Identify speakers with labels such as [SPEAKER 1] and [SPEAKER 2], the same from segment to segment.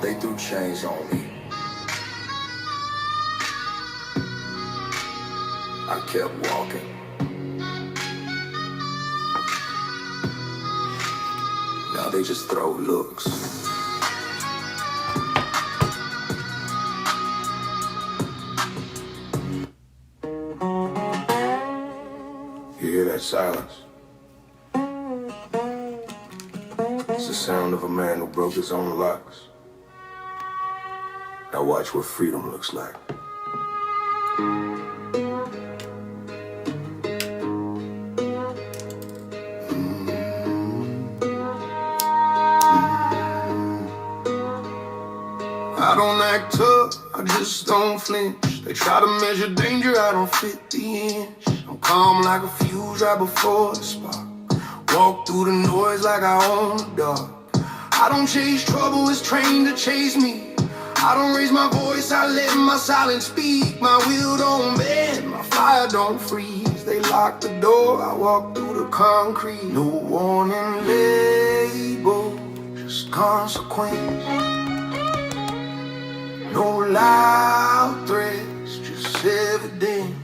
[SPEAKER 1] They threw chains on me. I kept walking. Now they just throw looks. You hear that silence? It's the sound of a man who broke his own locks. Now watch what freedom looks like. I don't act tough, I just don't flinch. They try to measure danger, I don't fit the inch. I'm calm like a fuse right before the spark. Walk through the noise like I own the dark. I don't chase trouble, it's trained to chase me. I don't raise my voice, I let my silence speak. My will don't bend, my fire don't freeze. They lock the door, I walk through the concrete. No warning label, just consequence. No loud threats, just evidence.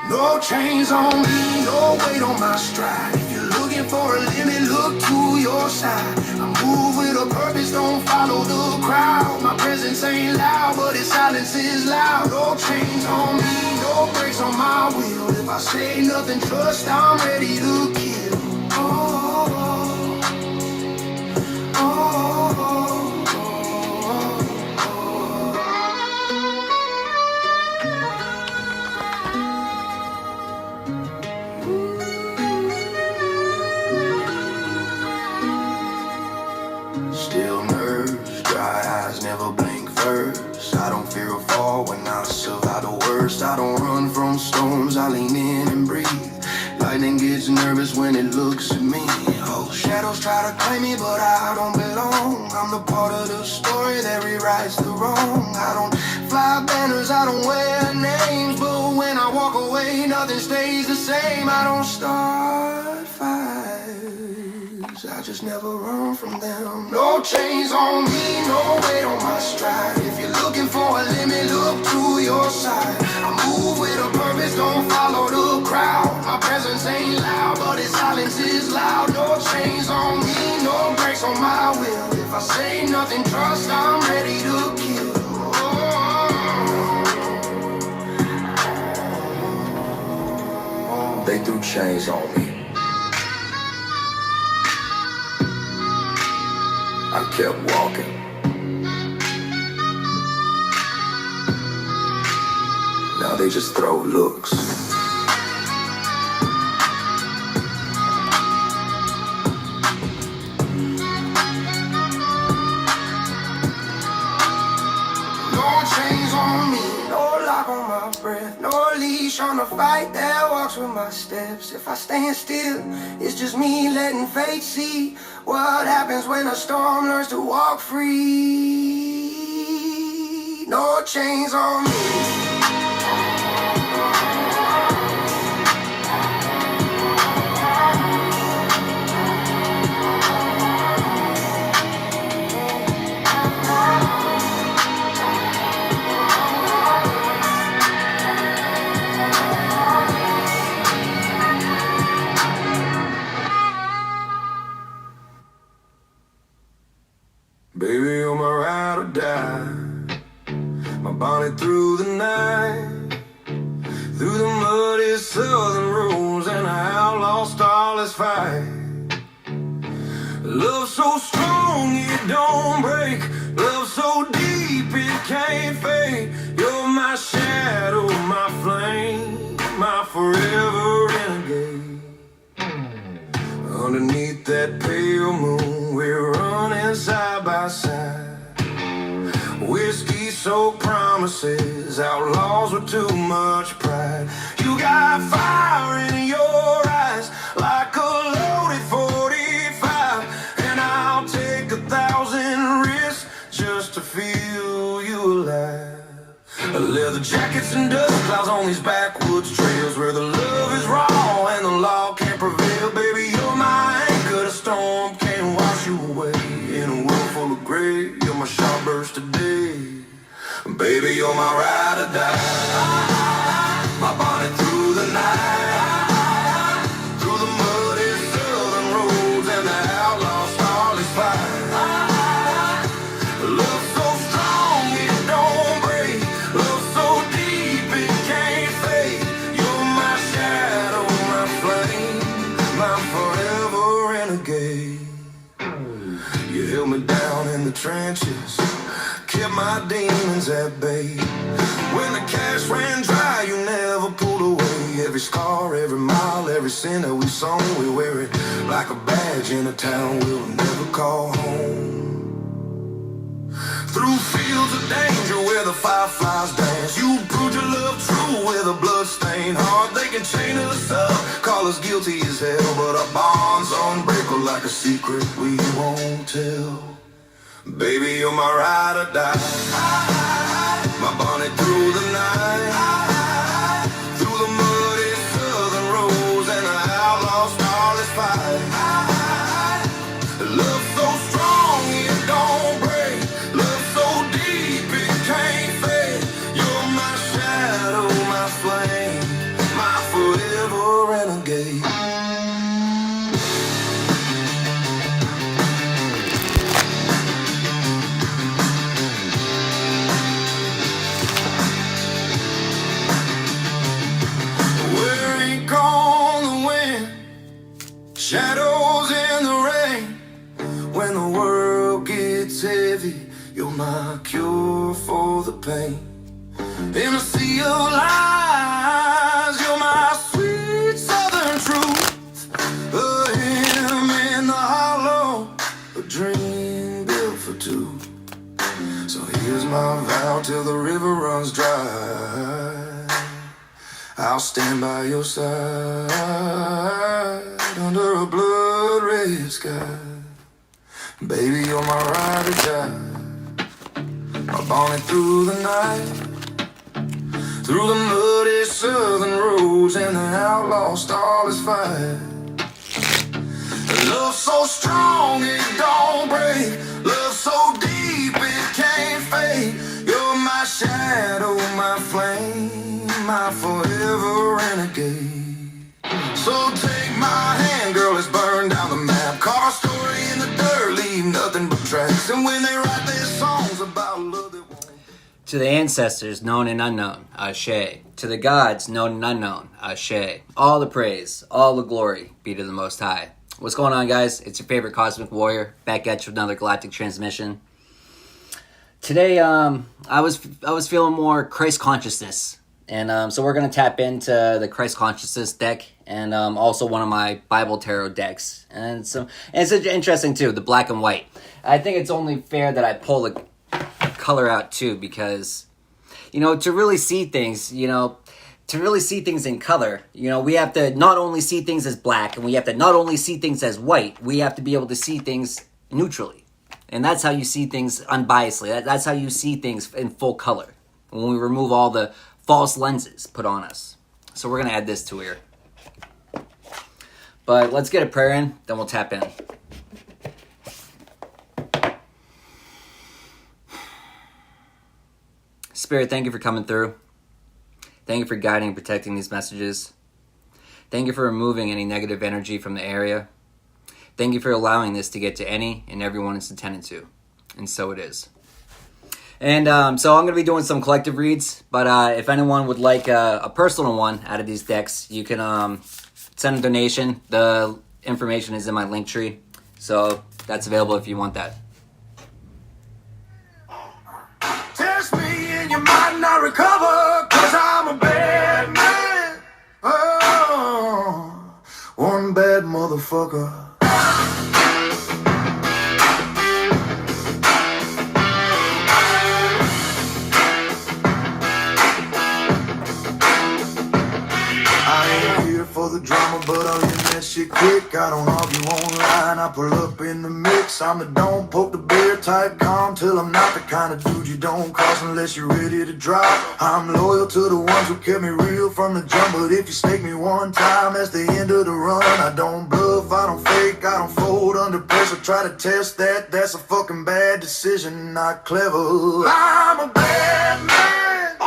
[SPEAKER 1] No chains on me, no weight on my stride. If you're looking for a limit, look to your side. I move with a purpose, don't follow the crowd. My presence ain't loud, but its silence is loud. No chains on me, no brakes on my wheel. If I say nothing, trust I'm ready to kill. Oh, oh, oh. Still nerves, dry eyes, never blink first. I don't fear a fall when I survive the worst. I don't run from storms, I lean in and breathe. Lightning gets nervous when it looks at me. Oh, shadows try to claim me, but I don't belong. I'm the part of the story that rewrites the wrong. I don't fly banners, I don't wear names, but when I walk away, nothing stays the same. I don't start fights, I just never run from them. No chains on me, no weight on my stride. If you're looking for a limit, look to your side. I move with a purpose, don't follow the crowd. My presence ain't loud, but its silence is loud. No chains on me, no brakes on my will. If I say nothing, trust I'm ready to kill. They threw chains on me. I kept walking. Now they just throw looks. No chains on me, no lock on my breath, no leash on the fight that walks with my steps. If I stand still, it's just me letting fate see what happens when a storm learns to walk free. No chains on me. Baby, you're my ride or die. My bonnet through the night, through the muddy southern roads, and I outlost all this fight. Love so strong it don't break, love so deep it can't fade. You're my shadow, my flame, my forever renegade. Underneath that pale moon, we're running side by side. Whiskey soaked promises, outlaws with too much pride. You got fire in your eyes, like a loaded 45, and I'll take 1,000 risks just to feel you alive. Leather jackets and dust clouds on these backwoods trails, where the love is raw and the law can't prevail. Baby, you're my anchor, the storm can't wash you away. In a world full of gray. You're my sharp burst of day. Baby, you're my ride or die. My bonnet through the night, through the muddy southern roads and the outlaw starless fire. Love so strong it don't break. Love so deep it can't fade. You're my shadow, my flame, my forever renegade. You held me down in the trenches, kept my demons at bay. When the cash ran dry, you never pulled away. Every scar, every mile, every sin that we sung, we wear it like a badge in a town we'll never call home. Through fields of danger where the fireflies dance, you proved your love true with a bloodstained heart. They can chain us up, call us guilty as hell, but our bonds unbreakable like a secret we won't tell. Baby, you're my ride or die. My bonnet through the night, through the muddy southern roads and the outlaw starless fight. Love so strong it don't break. Love so deep it can't fade. You're my shadow, my flame, my forever renegade. Shadows in the rain, when the world gets heavy, you're my cure for the pain. In a sea of lies, you're my sweet southern truth. A hymn in the hollow, a dream built for two. So here's my vow till the river runs dry. I'll stand by your side under a blood red sky. Baby, you're my ride or die. My bonnet through the night, through the muddy southern roads and the outlaw starless fight. Love so strong it don't break. Love so deep it can't fade. You're my shadow, my flame, my forever renegade. So take my hand, girl, let's burn down the map. Carve a story in the dirt, leave nothing but tracks. And when they write their songs about love that won't...
[SPEAKER 2] To the ancestors, known and unknown, Ashe. To the gods, known and unknown, Ashe. All the praise, all the glory be to the Most High. What's going on, guys? It's your favorite Cosmic Warrior, back at you with another Galactic transmission. Today, I was feeling more Christ consciousness. And so we're going to tap into the Christ Consciousness deck and also one of my Bible Tarot decks. And it's interesting, too, the black and white. I think it's only fair that I pull the color out, too, because, to really see things, to really see things in color, we have to not only see things as black and we have to not only see things as white, we have to be able to see things neutrally. And that's how you see things unbiasedly. That's how you see things in full color. When we remove all the false lenses put on us. So we're going to add this to here. But let's get a prayer in, then we'll tap in. Spirit, thank you for coming through. Thank you for guiding and protecting these messages. Thank you for removing any negative energy from the area. Thank you for allowing this to get to any and everyone it's intended to. And so it is. And so I'm going to be doing some collective reads, but if anyone would like a personal one out of these decks, you can send a donation. The information is in my link tree, so that's available if you want that.
[SPEAKER 1] Test me and you might not recover, 'cause I'm a bad man. Oh, one bad motherfucker. For the drama, but I'll end that shit shit kick. I don't argue online, I pull up in the mix. I'm the don't poke the bear type, calm till I'm not the kind of dude you don't cross unless you're ready to drop. I'm loyal to the ones who kept me real from the jump, but if you stake me one time, that's the end of the run. I don't bluff, I don't fake, I don't fold under pressure. Try to test that, that's a fucking bad decision, not clever. I'm a bad man.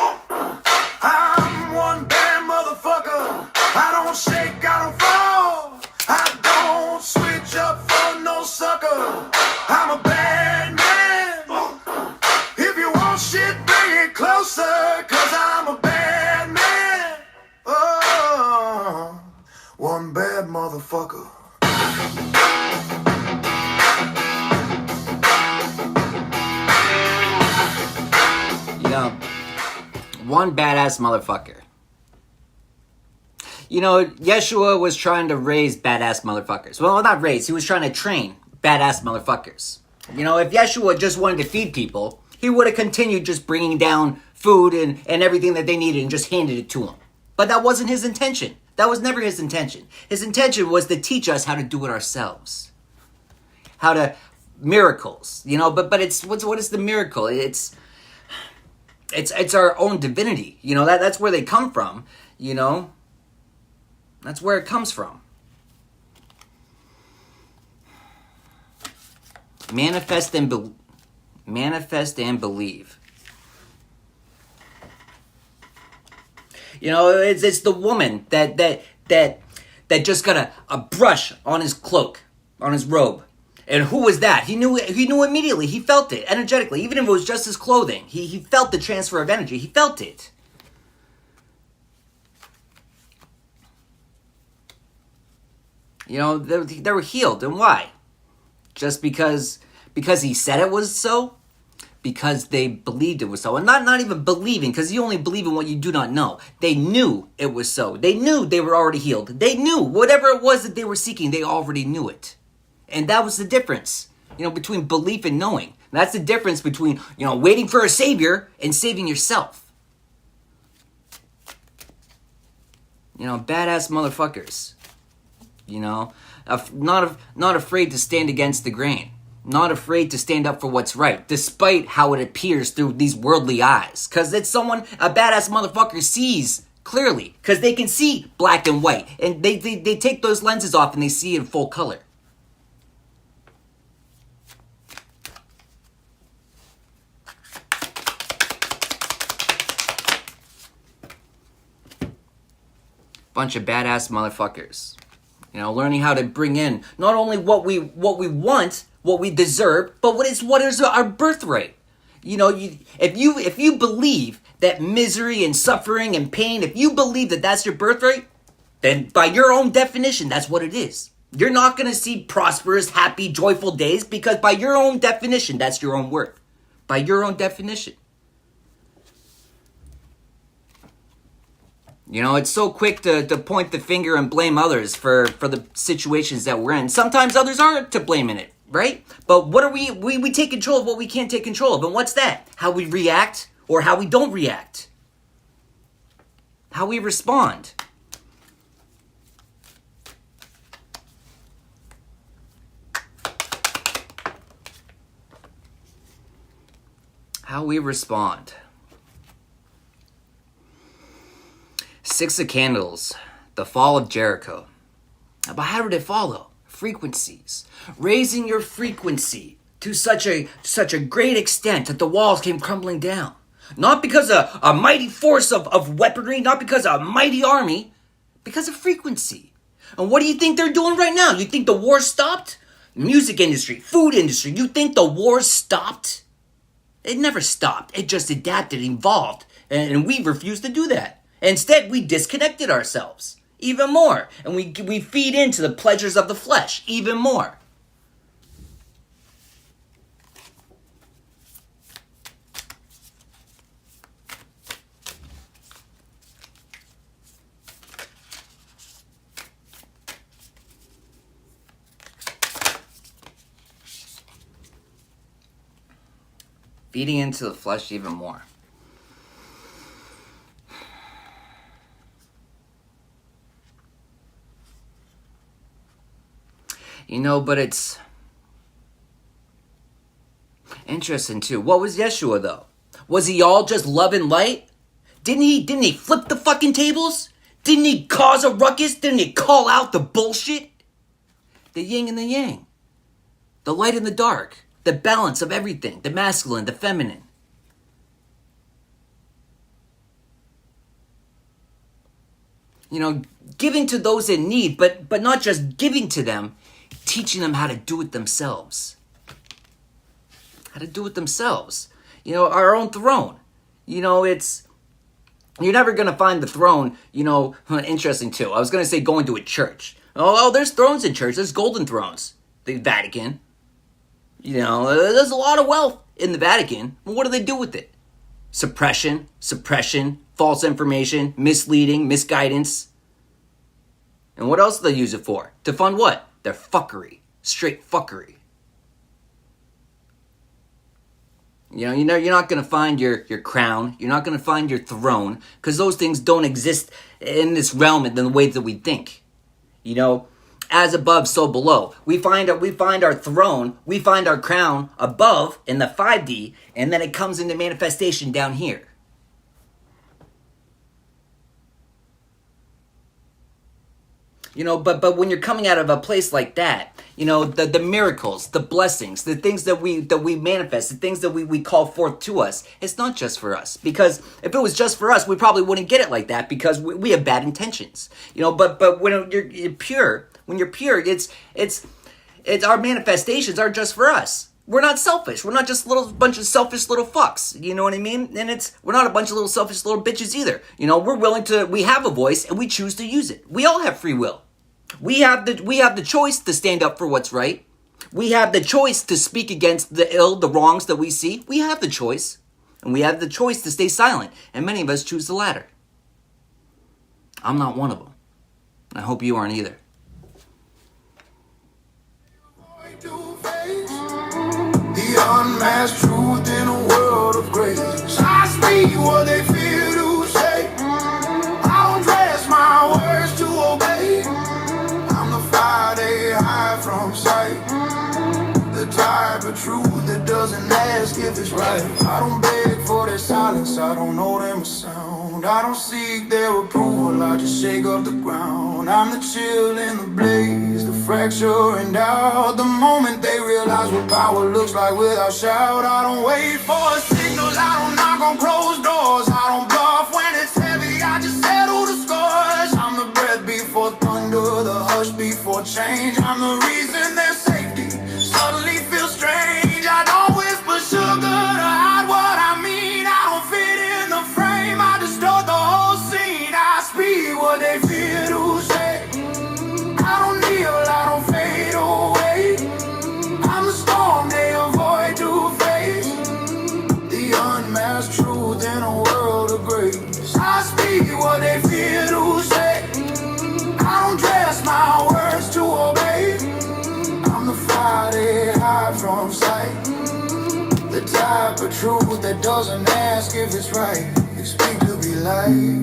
[SPEAKER 1] I'm one bad motherfucker. I don't shake, I don't fall. I don't switch up for no sucker. I'm a bad man. If you want shit, bring it closer, cause I'm a bad man. Oh, one bad motherfucker.
[SPEAKER 2] You know, one badass motherfucker. You know, Yeshua was trying to raise badass motherfuckers. Well, not raise, he was trying to train badass motherfuckers. You know, if Yeshua just wanted to feed people, he would have continued just bringing down food and everything that they needed and just handed it to them. But that wasn't his intention. That was never his intention. His intention was to teach us how to do it ourselves. How to, miracles, you know, but it's, what is the miracle? It's our own divinity, you know, that's where they come from, you know. That's where it comes from. Manifest and believe. You know, it's the woman that just got a brush on his cloak, on his robe. And who was that? He knew immediately. He felt it energetically. Even if it was just his clothing, he felt the transfer of energy. He felt it. You know, they were healed. And why? Just because he said it was so? Because they believed it was so. And not even believing, because you only believe in what you do not know. They knew it was so. They knew they were already healed. They knew whatever it was that they were seeking, they already knew it. And that was the difference, you know, between belief and knowing. That's the difference between, you know, waiting for a savior and saving yourself. You know, badass motherfuckers. You know, not afraid to stand against the grain. Not afraid to stand up for what's right, despite how it appears through these worldly eyes. Because it's someone a badass motherfucker sees clearly. Because they can see black and white. And they take those lenses off and they see it in full color. Bunch of badass motherfuckers. You know, learning how to bring in not only what we want, what we deserve, but what is our birthright. You know, if you believe that misery and suffering and pain, if you believe that that's your birthright, then by your own definition, that's what it is. You're not going to see prosperous, happy, joyful days because by your own definition, that's your own worth. By your own definition. You know, it's so quick to point the finger and blame others for the situations that we're in. Sometimes others aren't to blame in it, right? But what are we take control of what we can't take control of. And what's that? How we react or how we don't react. How we respond. How we respond. Six of Candles, the fall of Jericho. But how did it follow? Frequencies. Raising your frequency to such a great extent that the walls came crumbling down. Not because of a mighty force of weaponry, not because of a mighty army, because of frequency. And what do you think they're doing right now? You think the war stopped? Music industry, food industry, you think the war stopped? It never stopped. It just adapted, evolved. And we refused to do that. Instead, we disconnected ourselves even more. And we feed into the pleasures of the flesh even more. Feeding into the flesh even more. But it's interesting too. What was Yeshua though? Was he all just love and light? Didn't he flip the fucking tables? Didn't he cause a ruckus? Didn't he call out the bullshit? The yin and the yang. The light and the dark. The balance of everything. The masculine, the feminine. Giving to those in need, but not just giving to them, teaching them how to do it themselves. How to do it themselves. Our own throne. It's... You're never going to find the throne, interesting too. I was going to say going to a church. Oh, there's thrones in church. There's golden thrones. The Vatican. There's a lot of wealth in the Vatican. Well, what do they do with it? Suppression, false information, misleading, misguidance. And what else do they use it for? To fund what? Their fuckery. Straight fuckery. You're not going to find your crown. You're not going to find your throne. Because those things don't exist in this realm in the way that we think. As above, so below. We find our throne. We find our crown above in the 5D. And then it comes into manifestation down here. But when you're coming out of a place like that, the miracles, the blessings, the things that we manifest, the things that we call forth to us, it's not just for us. Because if it was just for us, we probably wouldn't get it like that because we have bad intentions. But when you're pure, it's our manifestations are just for us. We're not selfish. We're not just a bunch of selfish little fucks. You know what I mean? And we're not a bunch of little selfish little bitches either. We have a voice and we choose to use it. We all have free will. We have the choice to stand up for what's right. We have the choice to speak against the ill, the wrongs that we see. We have the choice. And we have the choice to stay silent. And many of us choose the latter. I'm not one of them. I hope you aren't either.
[SPEAKER 1] The unmasked truth in a world of grace. I speak what they fear to say. I don't dress my words to obey. I'm the fire they hide from sight. The type of truth that doesn't ask if it's right. I don't beg for their silence, I don't know them a sound. I don't seek their approval, I just shake up the ground. I'm the chill in the blaze, the fracture and doubt. The moment they realize what power looks like without shout. I don't wait for a signal, I don't knock on closed doors. I don't bluff when it's heavy, I just settle the scores. I'm the breath before thunder, the hush before change. I'm the reason their safety suddenly feels strange. I don't whisper sugar to hide what I mean. I don't fit in the frame, I distort the whole scene. I speak what they fear to say. I don't kneel, I don't fade away. I'm the storm they avoid to face. The unmasked truth in a world of grace. I speak what they fear to say. I don't dress my words to obey. I'm the fire they hide from sight. The type of truth that doesn't ask if it's right. You speak to be light,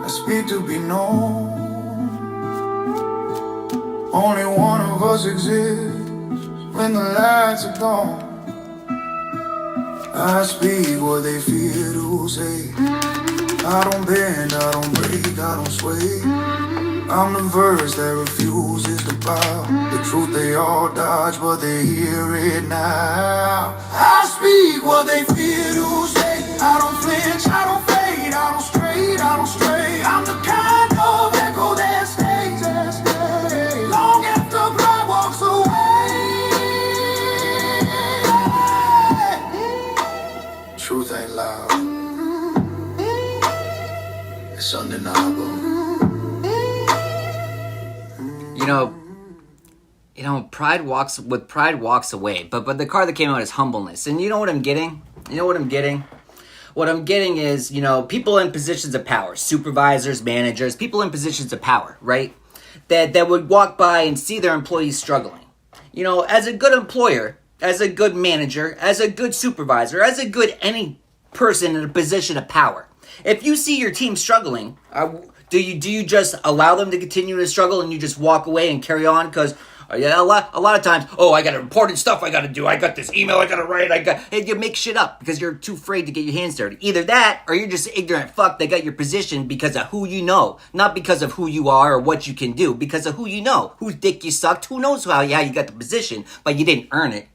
[SPEAKER 1] I speak to be known. Only one of us exists when the lights are gone. I speak what they fear to say. I don't bend, I don't break, I don't sway. I'm the verse that refuses to bow. The truth they all dodge, but they hear it now. I speak what they fear to say. I don't flinch, I don't fade, I don't stray, I don't stray. I'm the kind of echo that stays, long after pride walks away. Truth ain't loud, it's undeniable.
[SPEAKER 2] Pride walks away. But the card that came out is humbleness. And you know what I'm getting? What I'm getting is, people in positions of power, supervisors, managers, people in positions of power, right? That would walk by and see their employees struggling. As a good employer, as a good manager, as a good supervisor, as a good any person in a position of power, if you see your team struggling, Do you just allow them to continue to struggle and you just walk away and carry on? Because yeah, a lot of times, oh, I got important stuff I got to do. I got this email I got to write. And you make shit up because you're too afraid to get your hands dirty. Either that, or you're just an ignorant fuck that got your position because of who you know, not because of who you are or what you can do, because of who you know, whose dick you sucked, who knows how you got the position, but you didn't earn it.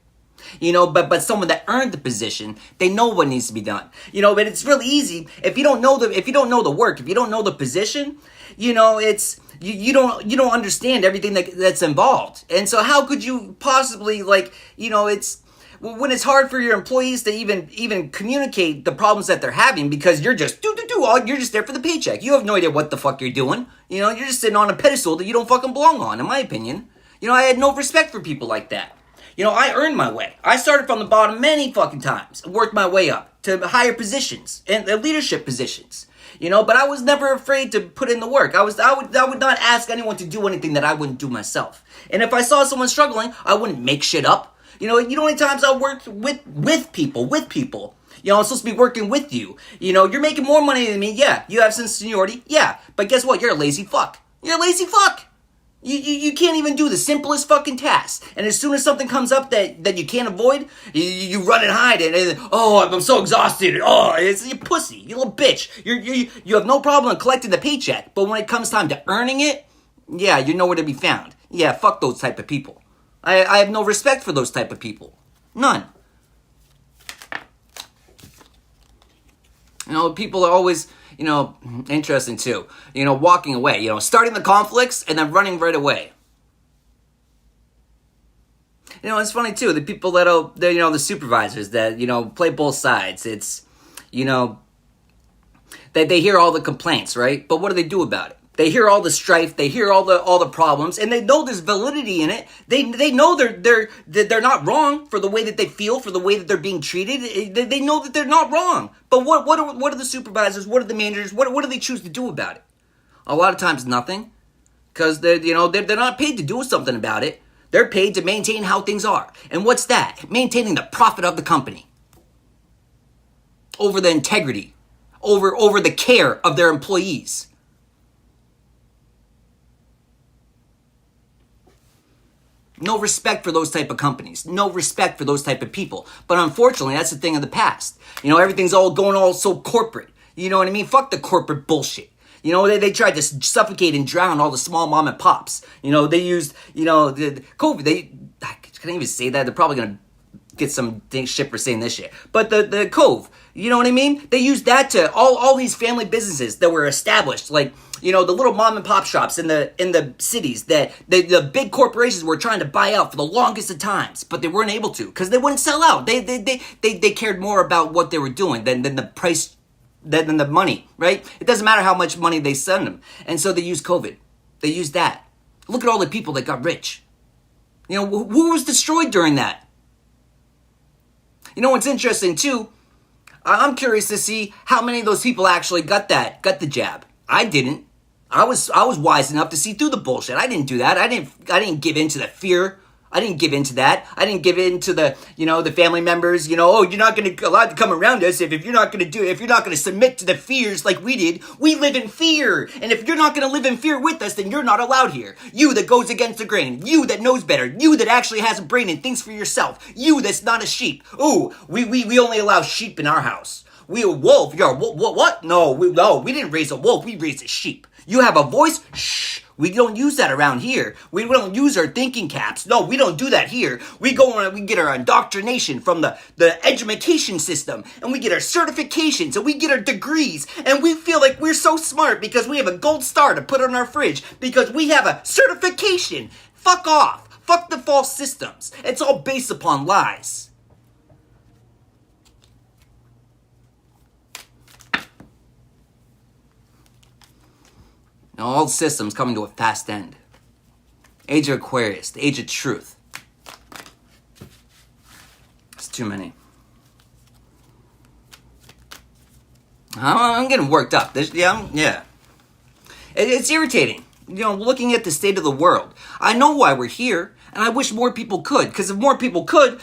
[SPEAKER 2] But someone that earned the position, they know what needs to be done. But it's really easy if you don't know the work, if you don't know the position, it's you don't understand everything that's involved. And so how could you possibly it's when it's hard for your employees to even communicate the problems that they're having because you're just you're just there for the paycheck. You have no idea what the fuck you're doing. You're just sitting on a pedestal that you don't fucking belong on, in my opinion. I had no respect for people like that. I earned my way. I started from the bottom many fucking times and worked my way up to higher positions and leadership positions. But I was never afraid to put in the work. I would not ask anyone to do anything that I wouldn't do myself. And if I saw someone struggling, I wouldn't make shit up. How many times I worked with people. I'm supposed to be working with you. You're making more money than me. Yeah. You have some seniority. Yeah. But guess what? You're a lazy fuck. You can't even do the simplest fucking tasks. And as soon as something comes up that you can't avoid, you run and hide it. And I'm so exhausted. It's you pussy, you little bitch. You have no problem collecting the paycheck. But when it comes time to earning it, yeah, you're nowhere to be found. Yeah, fuck those type of people. I have no respect for those type of people. None. People are always... interesting too. Walking away. Starting the conflicts and then running right away. It's funny too. The people the supervisors that play both sides. It's that they hear all the complaints, right? But what do they do about it? They hear all the strife. They hear all the problems, and they know there's validity in it. They know they're not wrong for the way that they feel, for the way that they're being treated. They know that they're not wrong. But what are the supervisors? What are the managers? What do they choose to do about it? A lot of times, nothing, because they're not paid to do something about it. They're paid to maintain how things are, and what's that? Maintaining the profit of the company over the integrity, over the care of their employees. No respect for those type of companies. No respect for those type of people. But unfortunately, that's the thing of the past. Everything's all going all so corporate. You know what I mean? Fuck the corporate bullshit. They tried to suffocate and drown all the small mom and pops. They used, the COVID. I can't even say that. They're probably going to get some shit for saying this shit. But the Cove, you know what I mean? They used that to all these family businesses that were established, like, the little mom and pop shops in the cities that the big corporations were trying to buy out for the longest of times, but they weren't able to because they wouldn't sell out. They cared more about what they were doing than the price, than the money, right? It doesn't matter how much money they send them. And so they used COVID. They used that. Look at all the people that got rich. Who was destroyed during that? What's interesting too, I'm curious to see how many of those people actually got the jab. I didn't. I was wise enough to see through the bullshit. I didn't do that. I didn't give in to the fear. I didn't give in to that. I didn't give in to the family members, you're not going to allowed to come around us if you're not going to submit to the fears like we did. We live in fear. And if you're not going to live in fear with us, then you're not allowed here. You that goes against the grain. You that knows better. You that actually has a brain and thinks for yourself. You that's not a sheep. Ooh, we only allow sheep in our house. We a wolf. You're a wolf. What? No, we didn't raise a wolf. We raised a sheep. You have a voice? Shh. We don't use that around here. We don't use our thinking caps. No, we don't do that here. We get our indoctrination from the education system, and we get our certifications, and we get our degrees, and we feel like we're so smart because we have a gold star to put on our fridge because we have a certification. Fuck off. Fuck the false systems. It's all based upon lies. Now, all systems coming to a fast end. Age of Aquarius, the age of truth. It's too many. I'm getting worked up. Yeah. It's irritating. Looking at the state of the world. I know why we're here, and I wish more people could. Because if more people could,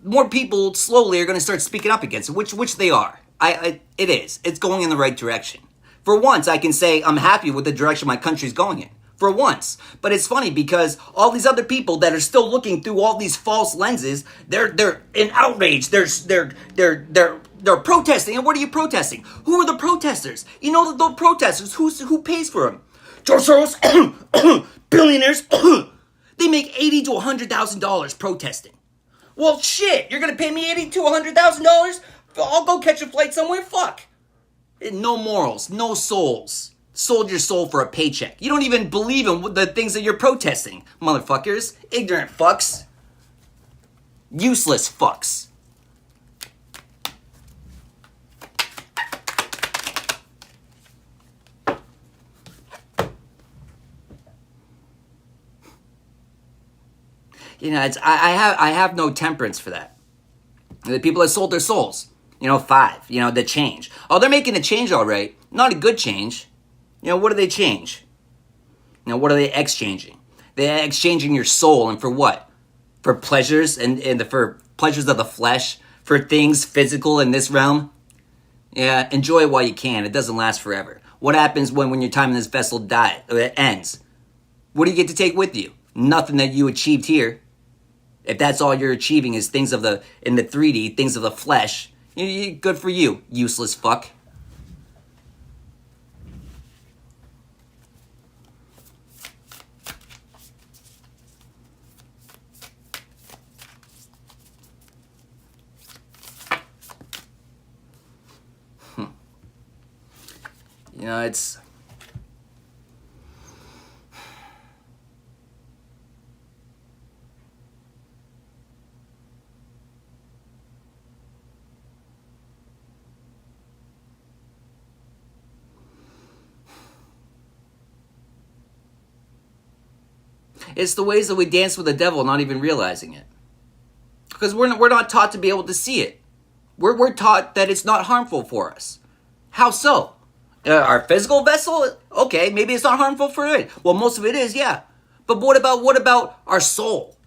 [SPEAKER 2] more people slowly are going to start speaking up against it, which they are. It is. It's going in the right direction. For once, I can say I'm happy with the direction my country's going in. For once. But it's funny because all these other people that are still looking through all these false lenses, they're in outrage. They're protesting. And what are you protesting? Who are the protesters? You know the protesters. Who pays for them? George Soros, billionaires. They make $80,000 to $100,000 protesting. Well, shit. You're gonna pay me $80,000 to $100,000? I'll go catch a flight somewhere. Fuck. No morals, no souls. Sold your soul for a paycheck. You don't even believe in the things that you're protesting, motherfuckers. Ignorant fucks. Useless fucks. You know, I have no temperance for that. The people that sold their souls. 5. The change. Oh, they're making a change all right. Not a good change. What do they change? What are they exchanging? They're exchanging your soul, and for what? For pleasures and for pleasures of the flesh, for things physical in this realm? Yeah, enjoy it while you can. It doesn't last forever. What happens when your time in this vessel ends? What do you get to take with you? Nothing that you achieved here. If that's all you're achieving is things in the 3D, things of the flesh, good for you, useless fuck. It's the ways that we dance with the devil, not even realizing it. Because we're not taught to be able to see it. We're taught that it's not harmful for us. How so? Our physical vessel? Okay, maybe it's not harmful for it. Well, most of it is, yeah. But what about our soul?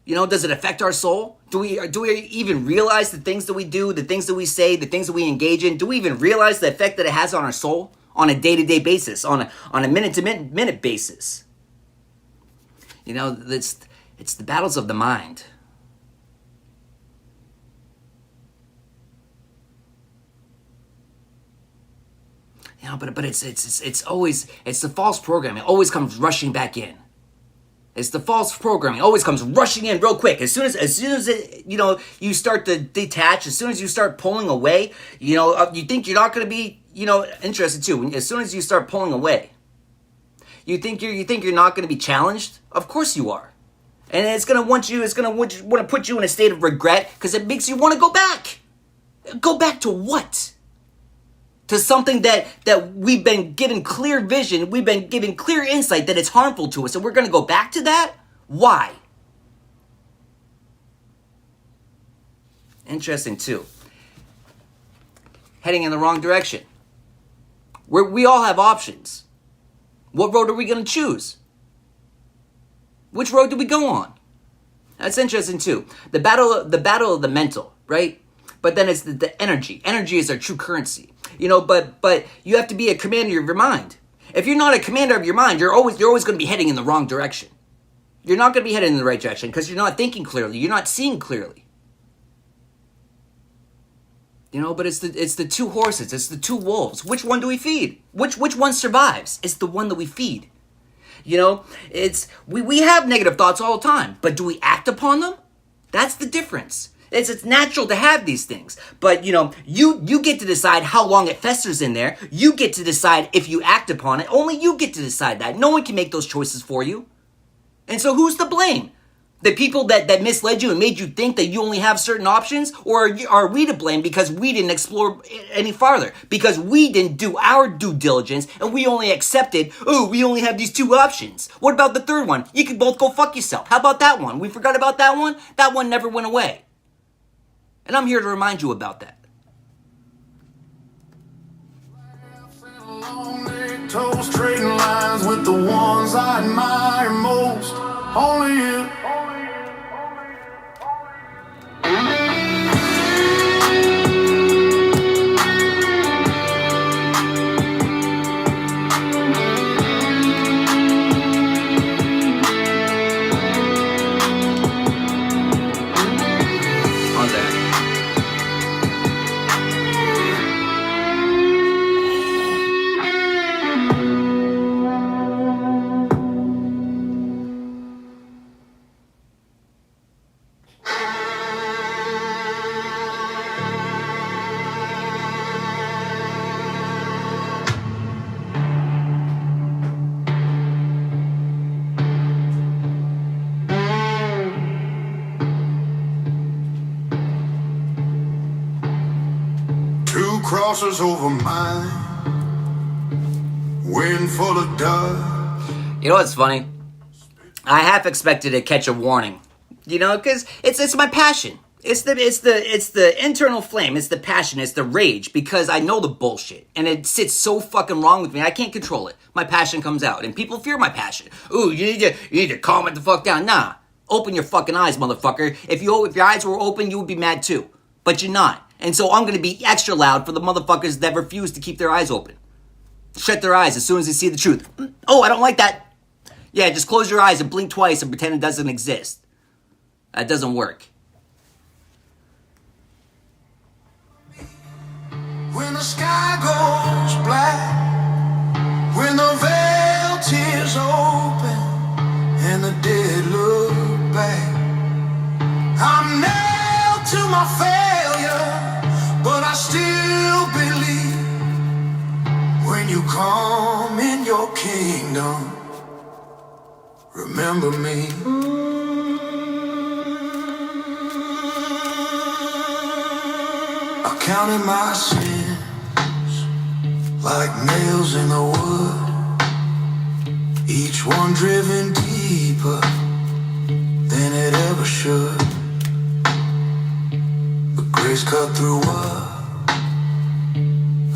[SPEAKER 2] Does it affect our soul? Do we even realize the things that we do, the things that we say, the things that we engage in? Do we even realize the effect that it has on our soul on a day-to-day basis, on a minute-to-minute basis? It's the battles of the mind. But it's always the false programming. It always comes rushing back in. It's the false programming. It always comes rushing in real quick. As soon as it, you start to detach. As soon as you start pulling away, you think you're not going to be, interested too. As soon as you start pulling away, you think you're not going to be challenged. Of course you are, and it's going to want to put you in a state of regret because it makes you want to go back. Go back to what? To something that we've been given clear vision, we've been given clear insight that it's harmful to us, and we're going to go back to that? Why? Interesting, too. Heading in the wrong direction. We all have options. What road are we going to choose? Which road do we go on? That's interesting, too. The battle of the mental, right? But then it's the energy. Energy is our true currency. But you have to be a commander of your mind. If you're not a commander of your mind, you're always going to be heading in the wrong direction. You're not going to be heading in the right direction because you're not thinking clearly. You're not seeing clearly. But it's the two horses. It's the two wolves. Which one do we feed? Which one survives? It's the one that we feed. It's we have negative thoughts all the time, but do we act upon them? That's the difference. It's natural to have these things, but you get to decide how long it festers in there. You get to decide if you act upon it. Only you get to decide that. No one can make those choices for you. And so who's to blame? The people that misled you and made you think that you only have certain options? Or are we to blame because we didn't explore any farther? Because we didn't do our due diligence and we only accepted, we only have these two options. What about the third one? You could both go fuck yourself. How about that one? We forgot about that one? That one never went away. And I'm here to remind you about that.
[SPEAKER 1] Toes trading lines with the ones I admire most. Only you. crosses over mine, wind full of dust.
[SPEAKER 2] You know what's funny? I half expected to catch a warning, you know, because it's my passion. It's the internal flame. It's the passion. It's the rage, because I know the bullshit and it sits so fucking wrong with me. I can't control it. My passion comes out, and people fear my passion. Ooh, you need to calm it the fuck down. Nah, open your fucking eyes, motherfucker. If your eyes were open, you would be mad too, but you're not. And so I'm gonna be extra loud for the motherfuckers that refuse to keep their eyes open. Shut their eyes as soon as they see the truth. Oh, I don't like that. Yeah, just close your eyes and blink twice and pretend it doesn't exist. That doesn't work.
[SPEAKER 1] When the sky goes black, when the veil tears open and the dead look back, I'm nailed to my failure, but I still believe when you come in your kingdom, remember me. I counted my sins like nails in the wood, each one driven deeper than it ever should. But grace cut through what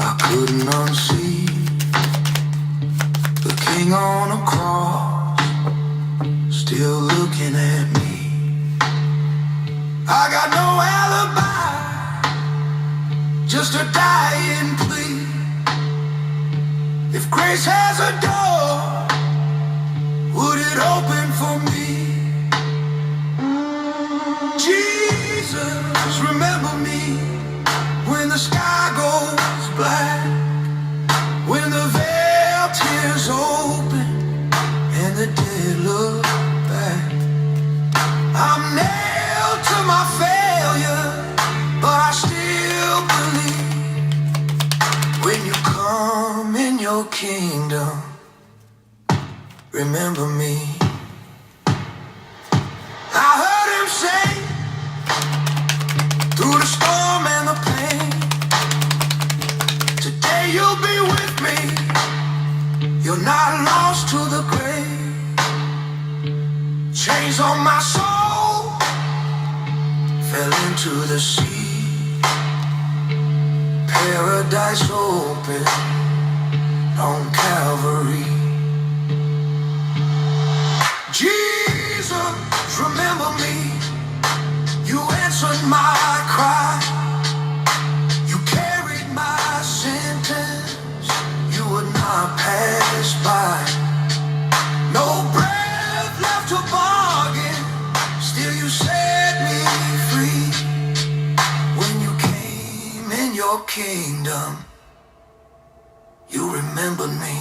[SPEAKER 1] I couldn't unsee. The King on a cross, still looking at me. I got no alibi, just a dying plea. If grace has a door, would it open for me? Jesus, remember me when the sky goes black, when the veil tears open and the dead look back. I'm nailed to my failure, but I still believe when you come in your kingdom, remember me. I heard him say, through the storm and the pain, today you'll be with me. You're not lost to the grave. Chains on my soul fell into the sea. Paradise open on Calvary. Jesus, remember me. You answered my cry. You carried my sentence. You would not pass by. No breath left to bargain. Still you set me free. When you came in your kingdom, you remembered me.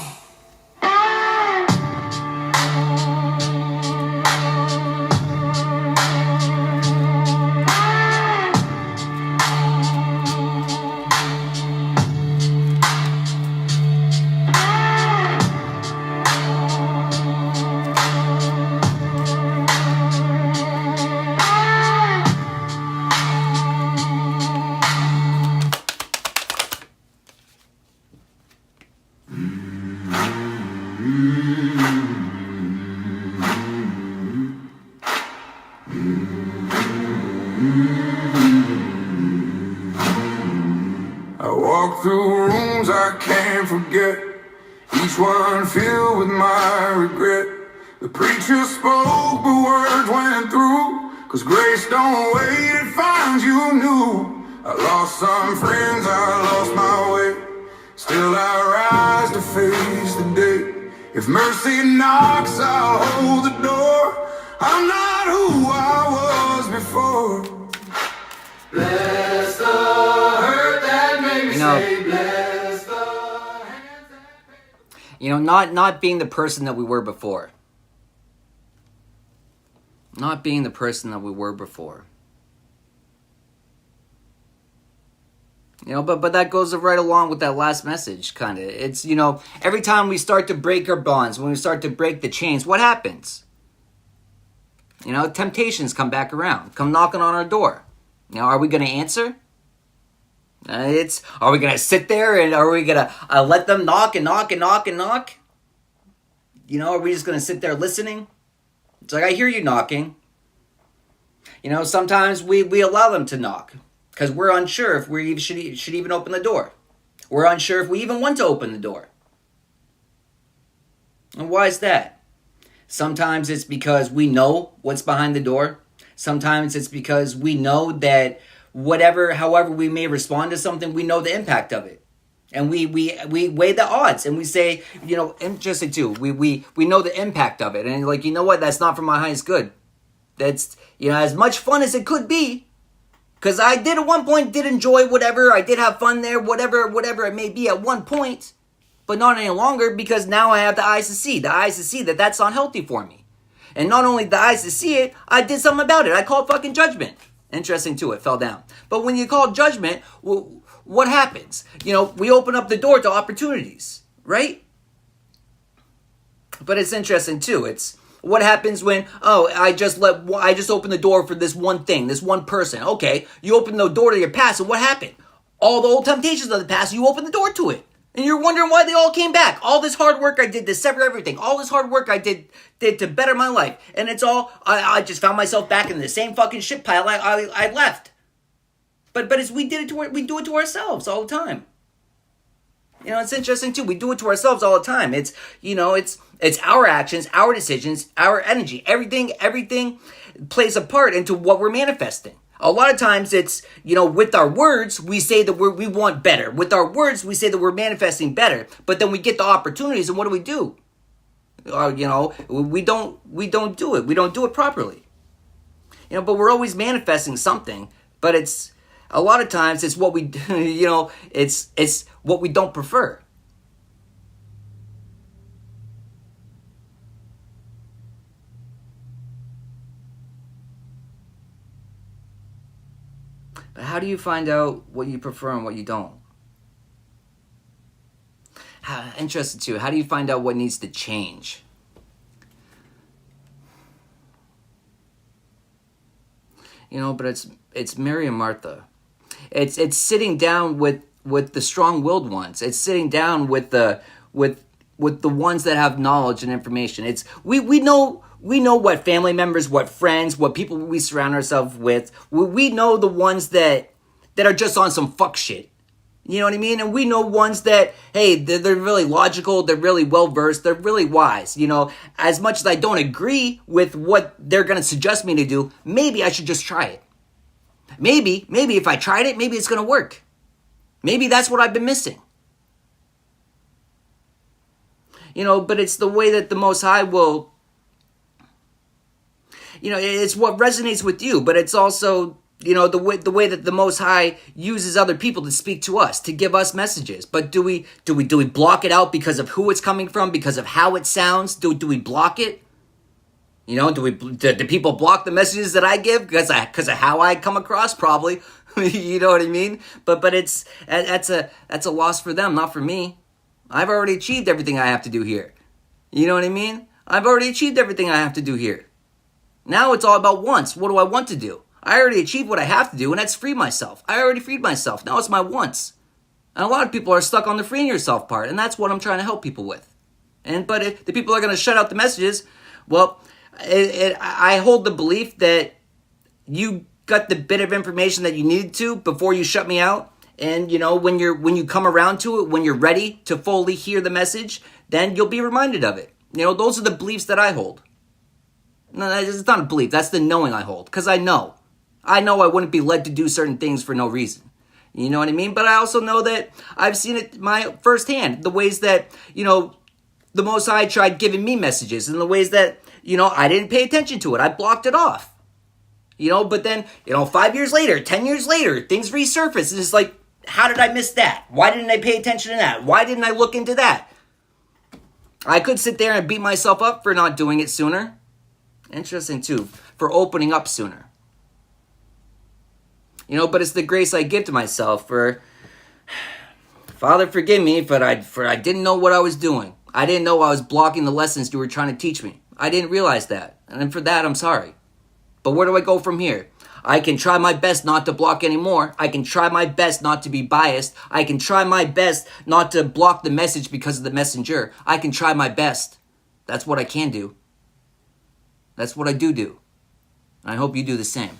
[SPEAKER 1] I walk through rooms I can't forget, each one filled with my regret. The preacher spoke, but words went through, 'cause grace don't wait, it finds you new. I lost some friends, I lost my way, still I rise to face the day. If mercy knocks, I'll hold the door. I'm not who I was before. Bless the hurt that made me say, bless the hands that made...
[SPEAKER 2] You know, not being the person that we were before. Not being the person that we were before. You know, but that goes right along with that last message, kind of. It's, you know, every time we start to break our bonds, when we start to break the chains, what happens? You know, temptations come back around, come knocking on our door. You know, are we going to answer? Are we going to sit there and are we going to let them knock and knock and knock and knock? Are we just going to sit there listening? It's like, I hear you knocking. Sometimes we allow them to knock because we're unsure if we should even open the door. We're unsure if we even want to open the door. And why is that? Sometimes it's because we know what's behind the door. Sometimes it's because we know that however we may respond to something, we know the impact of it. And we weigh the odds and we say, interesting too. We know the impact of it. And like, you know what? That's not for my highest good. That's, as much fun as it could be. Because I did at one point did enjoy whatever. I did have fun there, whatever it may be at one point. But not any longer because now I have the eyes to see. The eyes to see that that's unhealthy for me. And not only the eyes to see it, I did something about it. I called fucking judgment. Interesting too, it fell down. But when you call judgment, what happens? We open up the door to opportunities, right? But it's interesting too. It's what happens when, I just opened the door for this one thing, this one person. Okay, you open the door to your past, and what happened? All the old temptations of the past, you open the door to it. And you're wondering why they all came back. All this hard work I did to sever everything. All this hard work I did to better my life. And it's all, I just found myself back in the same fucking shit pile I left. But it's, we do it to ourselves all the time. It's interesting too. We do it to ourselves all the time. It's, it's our actions, our decisions, our energy. Everything plays a part into what we're manifesting. A lot of times it's, with our words, we say that we want better. With our words, we say that we're manifesting better. But then we get the opportunities and what do? We don't do it. We don't do it properly. But we're always manifesting something. But it's, a lot of times it's what we, it's what we don't prefer. But how do you find out what you prefer and what you don't? Interested too. How do you find out what needs to change? But it's Mary and Martha. It's sitting down with the strong-willed ones. It's sitting down with the ones that have knowledge and information. It's we know what family members, what friends, what people we surround ourselves with. We know the ones that are just on some fuck shit. You know what I mean? And we know ones that, hey, they're really logical, they're really well-versed, they're really wise. As much as I don't agree with what they're going to suggest me to do, maybe I should just try it. Maybe if I tried it, maybe it's going to work. Maybe that's what I've been missing. But it's the way that the Most High will, it's what resonates with you, but it's also, the way that the Most High uses other people to speak to us, to give us messages. But do we block it out because of who it's coming from, because of how it sounds? Do we block it? Do people block the messages that I give because of how I come across? Probably. You know what I mean? But that's a loss for them, not for me. I've already achieved everything I have to do here. You know what I mean? I've already achieved everything I have to do here. Now it's all about wants. What do I want to do? I already achieved what I have to do, and that's free myself. I already freed myself. Now it's my wants. And a lot of people are stuck on the freeing yourself part, and that's what I'm trying to help people with. But if the people are going to shut out the messages, well, I hold the belief that you got the bit of information that you needed to before you shut me out. And, when you come around to it, when you're ready to fully hear the message, then you'll be reminded of it. Those are the beliefs that I hold. No, it's not a belief. That's the knowing I hold. Because I know I wouldn't be led to do certain things for no reason. You know what I mean? But I also know that I've seen it firsthand. The ways that, the Most High tried giving me messages. And the ways that, I didn't pay attention to it. I blocked it off. But then, 5 years later, 10 years later, things resurface. And it's like, how did I miss that? Why didn't I pay attention to that? Why didn't I look into that? I could sit there and beat myself up for not doing it sooner. Interesting, too. For opening up sooner. But it's the grace I give to myself for, Father, forgive me, but I didn't know what I was doing. I didn't know I was blocking the lessons you were trying to teach me. I didn't realize that. And for that, I'm sorry. But where do I go from here? I can try my best not to block anymore. I can try my best not to be biased. I can try my best not to block the message because of the messenger. I can try my best. That's what I can do. That's what I do. And I hope you do the same.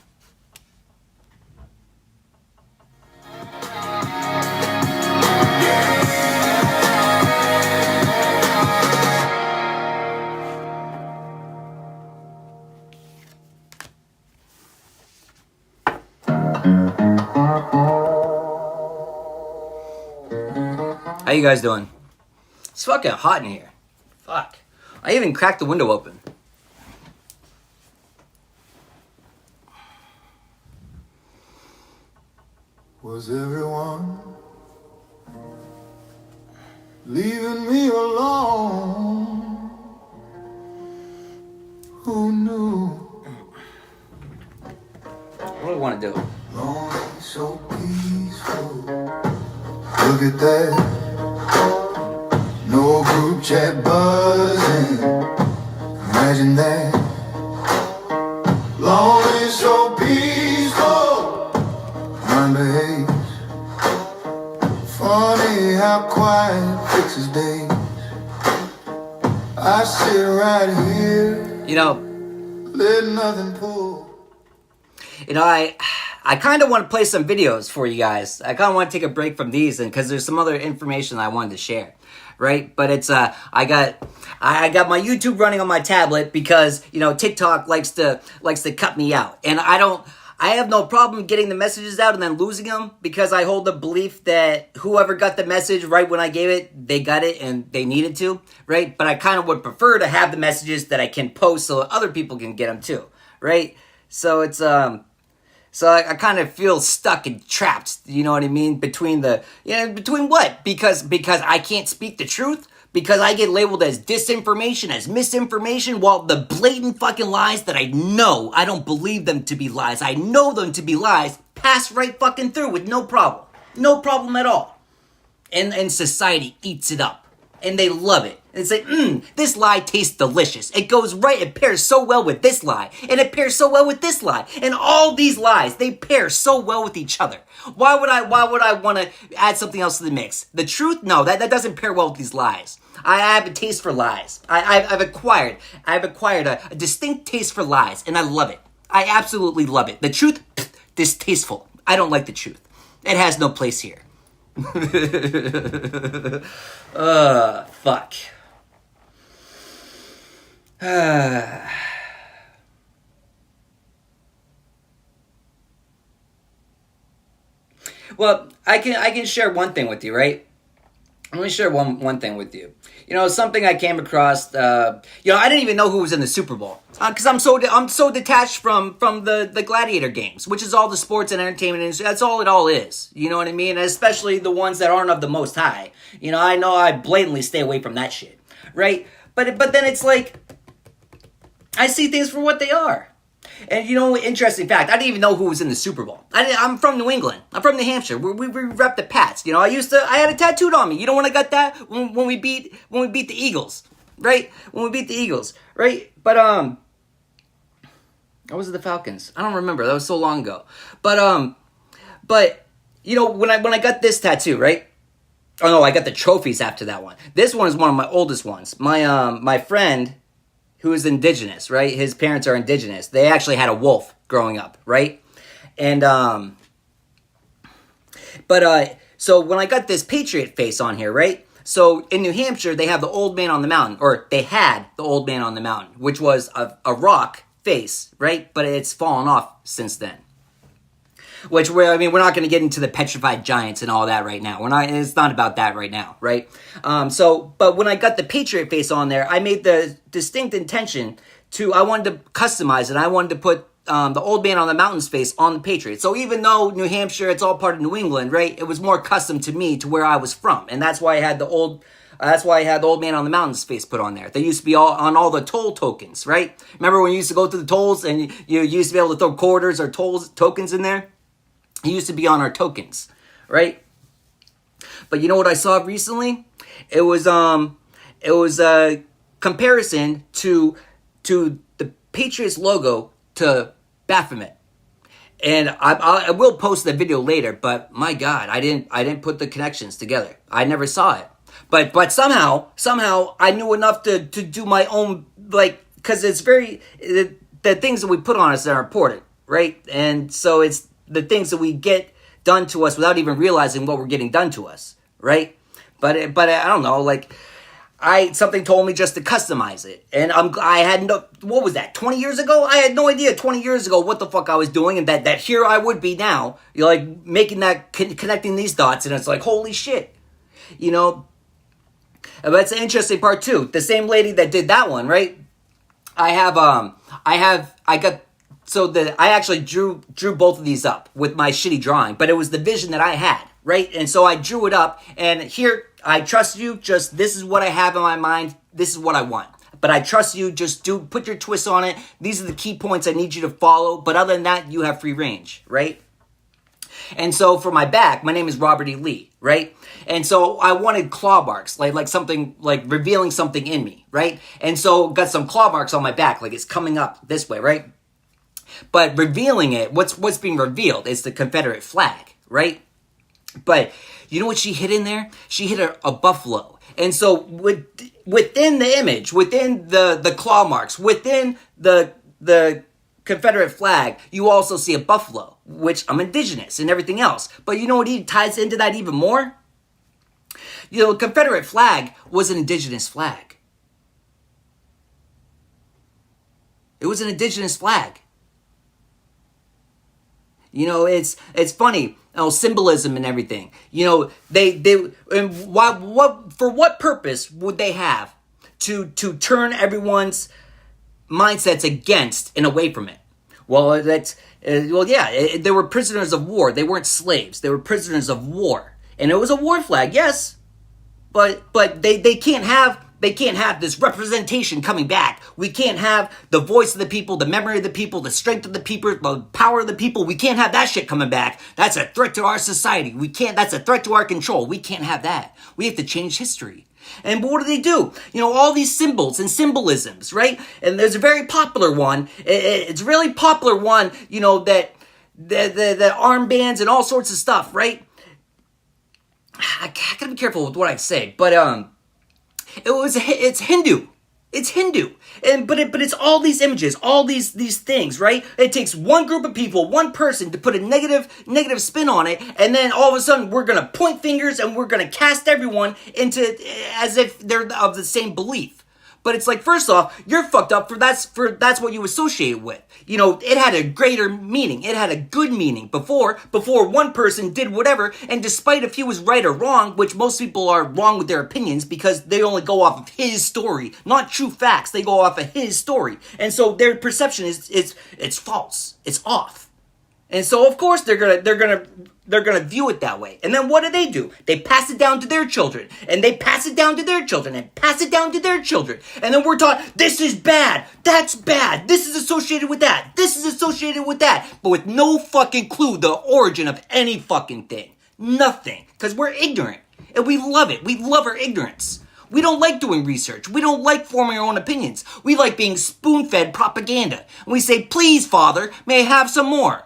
[SPEAKER 2] How you guys doing? It's fucking hot in here. Fuck. I even cracked the window open.
[SPEAKER 1] Was everyone leaving me alone? Who knew?
[SPEAKER 2] What do I want to do?
[SPEAKER 1] Lonely, so peaceful. Look at that. No group chat buzzing. Imagine that. Lonely, so peaceful. Mind behaves. Funny how quiet fixes days. I sit right here.
[SPEAKER 2] You know,
[SPEAKER 1] Let nothing pull.
[SPEAKER 2] I kind of want to play some videos for you guys. I kind of want to take a break from these, and because there's some other information I wanted to share, right? But it's I got my YouTube running on my tablet because TikTok likes to cut me out, and I have no problem getting the messages out and then losing them because I hold the belief that whoever got the message right when I gave it, they got it and they needed to, right? But I kind of would prefer to have the messages that I can post so other people can get them too, right? So it's so I kind of feel stuck and trapped, you know what I mean? Between what? Because I can't speak the truth? Because I get labeled as disinformation, as misinformation, while the blatant fucking lies that I know, I don't believe them to be lies, I know them to be lies, pass right fucking through with no problem. No problem at all. And society eats it up. And they love it. And it's like, this lie tastes delicious. It goes right, it pairs so well with this lie. And it pairs so well with this lie. And all these lies, they pair so well with each other. Why would I want to add something else to the mix? The truth? No, that doesn't pair well with these lies. I have a taste for lies. I've acquired a distinct taste for lies, and I love it. I absolutely love it. The truth, distasteful. I don't like the truth. It has no place here. Fuck. Well, I can share one thing with you, right? Let me share one thing with you. Something I came across. I didn't even know who was in the Super Bowl because I'm so detached from the gladiator games, which is all the sports and entertainment industry. That's all it all is. You know what I mean? And especially the ones that aren't of the Most High. I know I blatantly stay away from that shit, right? But then it's like I see things for what they are. And interesting fact, I didn't even know who was in the Super Bowl. I'm from New England. I'm from New Hampshire. We rep the Pats. I had it tattooed on me. You know when I got that? When we beat the Eagles, right? When we beat the Eagles, right? But I was it the Falcons? I don't remember. That was so long ago. But when I got this tattoo, right? Oh no, I got the trophies after that one. This one is one of my oldest ones. My friend, who is indigenous, right? His parents are indigenous. They actually had a wolf growing up, right? And, so when I got this patriot face on here, right? So in New Hampshire, they have the old man on the mountain, or they had the old man on the mountain, which was a rock face, right? But it's fallen off since then. We're not going to get into the petrified giants and all that right now. It's not about that right now, right? But when I got the Patriot face on there, I made the distinct intention I wanted to customize it. I wanted to put the old man on the mountain's face on the Patriot. So even though New Hampshire, it's all part of New England, right? It was more custom to me, to where I was from. And that's why I had the old man on the mountain's face put on there. They used to be all on all the toll tokens, right? Remember when you used to go to the tolls and you used to be able to throw quarters or tokens in there? He used to be on our tokens, right? But you know what I saw recently? It was a comparison to the Patriots logo to Baphomet. And I will post the video later, but my God, I didn't put the connections together. I never saw it. But somehow I knew enough to do my own, like, because it's the things that we put on us that are important, right? And so it's the things that we get done to us without even realizing what we're getting done to us, right? But I don't know, like, something told me just to customize it, and I had no, what was that, 20 years ago? I had no idea 20 years ago what the fuck I was doing, and that here I would be now, you're like making that, connecting these dots, and it's like, holy shit, you know. But that's the interesting part too. The same lady that did that one, right? I actually drew both of these up with my shitty drawing, but it was the vision that I had, right? And so I drew it up, and here, I trust you, just this is what I have in my mind, this is what I want. But I trust you, just put your twist on it, these are the key points I need you to follow, but other than that, you have free range, right? And so for my back, my name is Robert E. Lee, right? And so I wanted claw marks, like something, like revealing something in me, right? And so got some claw marks on my back, like it's coming up this way, right? But revealing it, what's being revealed is the Confederate flag, right? But you know what she hid in there? She hid a buffalo. And so within the image, within the claw marks, within the Confederate flag, you also see a buffalo, which I'm indigenous and everything else. But you know what ties into that even more? You know, the Confederate flag was an indigenous flag. It was an indigenous flag. You know, it's funny, symbolism and everything. You know, and for what purpose would they have to turn everyone's mindsets against and away from it? Well, they were prisoners of war. They weren't slaves. They were prisoners of war, and it was a war flag, yes, but they can't have. They can't have this representation coming back. We can't have the voice of the people, the memory of the people, the strength of the people, the power of the people. We can't have that shit coming back. That's a threat to our society. That's a threat to our control. We can't have that. We have to change history. And what do? You know, all these symbols and symbolisms, right? And there's a very popular one. It's a really popular one, you know, that the armbands and all sorts of stuff, right? I gotta be careful with what I say, but it's Hindu. It's Hindu. But it's all these images, all these things, right? It takes one group of people, one person to put a negative spin on it, and then all of a sudden we're going to point fingers and we're going to cast everyone into as if they're of the same belief. But it's like, first off, you're fucked up that's what you associate it with. You know, it had a greater meaning. It had a good meaning before one person did whatever, and despite if he was right or wrong, which most people are wrong with their opinions because they only go off of his story, not true facts. They go off of his story. And so their perception it's false. It's off. And so of course they're gonna view it that way. And then what do? They pass it down to their children, and they pass it down to their children, and pass it down to their children. And then we're taught, this is bad, that's bad, this is associated with that, this is associated with that, but with no fucking clue the origin of any fucking thing. Nothing. Because we're ignorant. And we love it. We love our ignorance. We don't like doing research. We don't like forming our own opinions. We like being spoon-fed propaganda. And we say, please, Father, may I have some more?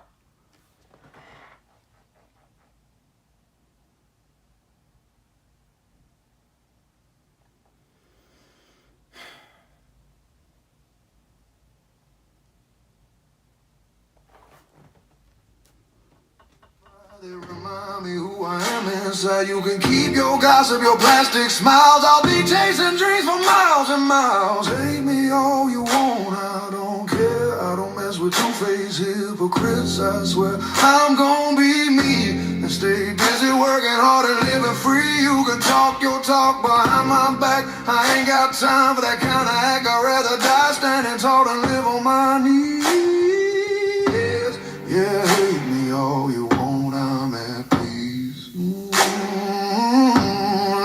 [SPEAKER 1] They remind me who I am inside. You can keep your gossip, your plastic smiles. I'll be chasing dreams for miles and miles. Hate me all you want, I don't care. I don't mess with two-faced hypocrites. I swear I'm gonna be me and stay busy working hard and living free. You can talk your talk behind my back. I ain't got time for that kind of act. I'd rather die standing tall than live on my knees. Yeah, hate me all you want, I'm at peace.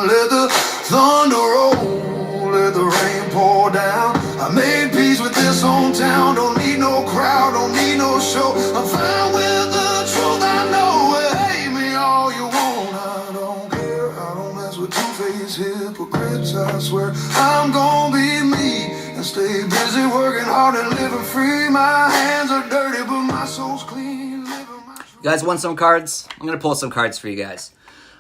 [SPEAKER 1] Let the thunder roll, let the rain pour down. I made peace with this hometown. Don't need no crowd, don't need no show. I'm fine with the truth, I know it. Hate me all you want, I don't care. I don't mess with two-faced hypocrites. I swear I'm gonna be me and stay busy working hard and living free. My hands are dirty, but my soul's clean.
[SPEAKER 2] You guys want some cards? I'm going to pull some cards for you guys.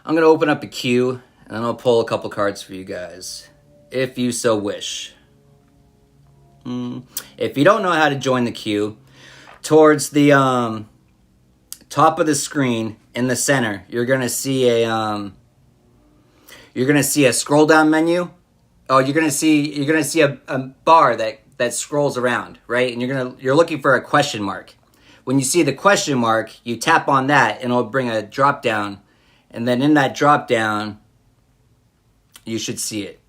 [SPEAKER 2] I'm going to open up a queue, and then I'll pull a couple cards for you guys, if you so wish. If you don't know how to join the queue, towards the top of the screen in the center, you're going to see a scroll down menu. Oh, you're gonna see a bar that scrolls around, right? And you're looking for a question mark. When you see the question mark, you tap on that, and it'll bring a drop down. And then in that drop down, you should see it.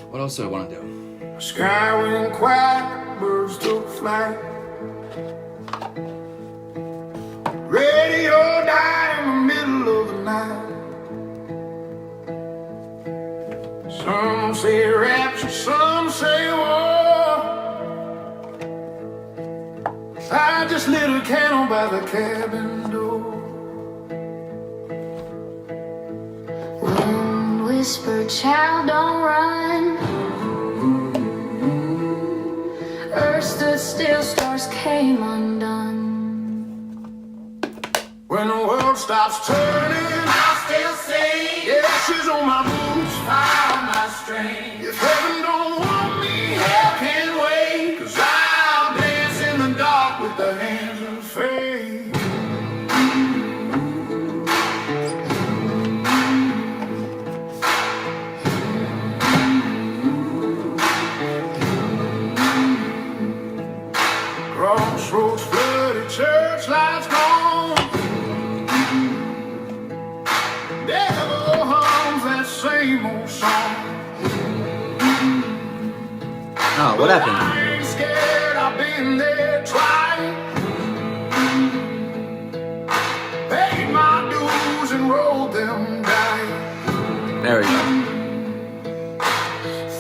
[SPEAKER 2] What else do I want to do?
[SPEAKER 1] Sky went quiet, birds took flight. Radio died in the middle of the night. Some say rapture, some say war. I just lit a candle by the cabin door.
[SPEAKER 3] Wind whispered, child, don't run. Earth stood still, stars came undone.
[SPEAKER 1] When the world stops turning,
[SPEAKER 4] I'll still sing.
[SPEAKER 1] yeah, she's on my boots.
[SPEAKER 4] Fire on my string.
[SPEAKER 1] If heaven don't want me,
[SPEAKER 4] Hell can wait.
[SPEAKER 1] 'cause I'll dance in the dark with the hands of faith. Crossroads flooded, church lights gone. Devil hums that same old song.
[SPEAKER 2] Oh, what happened?
[SPEAKER 1] I ain't scared, I've been there trying. Paid my dues and rolled them dice.
[SPEAKER 2] There we go.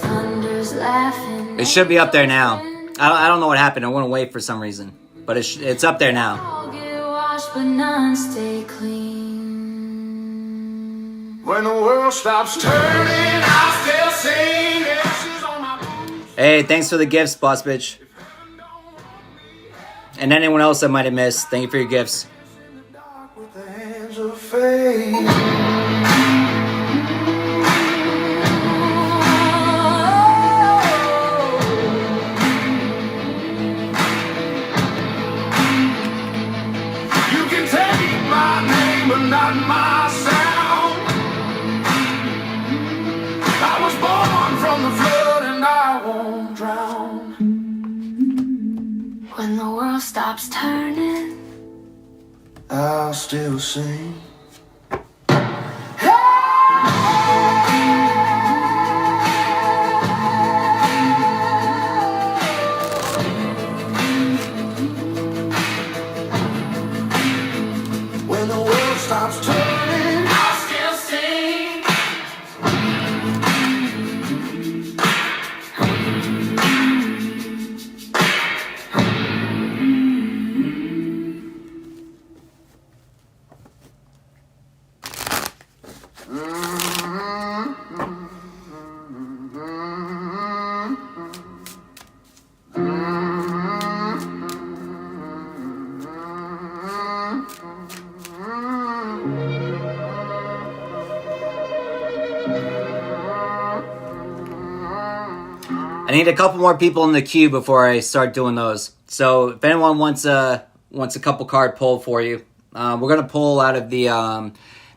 [SPEAKER 3] Thunder's laughing.
[SPEAKER 2] It should be up there now. I don't know what happened. I went away for some reason, but it's up there now.
[SPEAKER 3] All get washed, but none stay clean.
[SPEAKER 1] When the world stops turning, I'll still sing. Ashes on my boots.
[SPEAKER 2] Hey, thanks for the gifts, boss bitch. And anyone else I might have missed, thank you for your gifts.
[SPEAKER 1] In the dark with the hands of faith. You can take my name, but not my sound. I was born from the flood, and I won't drown.
[SPEAKER 3] When the world stops turning,
[SPEAKER 1] I'll still sing. When the world stops turning,
[SPEAKER 4] I'll still sing.
[SPEAKER 2] I need a couple more people in the queue before I start doing those. So if anyone wants a couple card pull for you, we're gonna pull out of the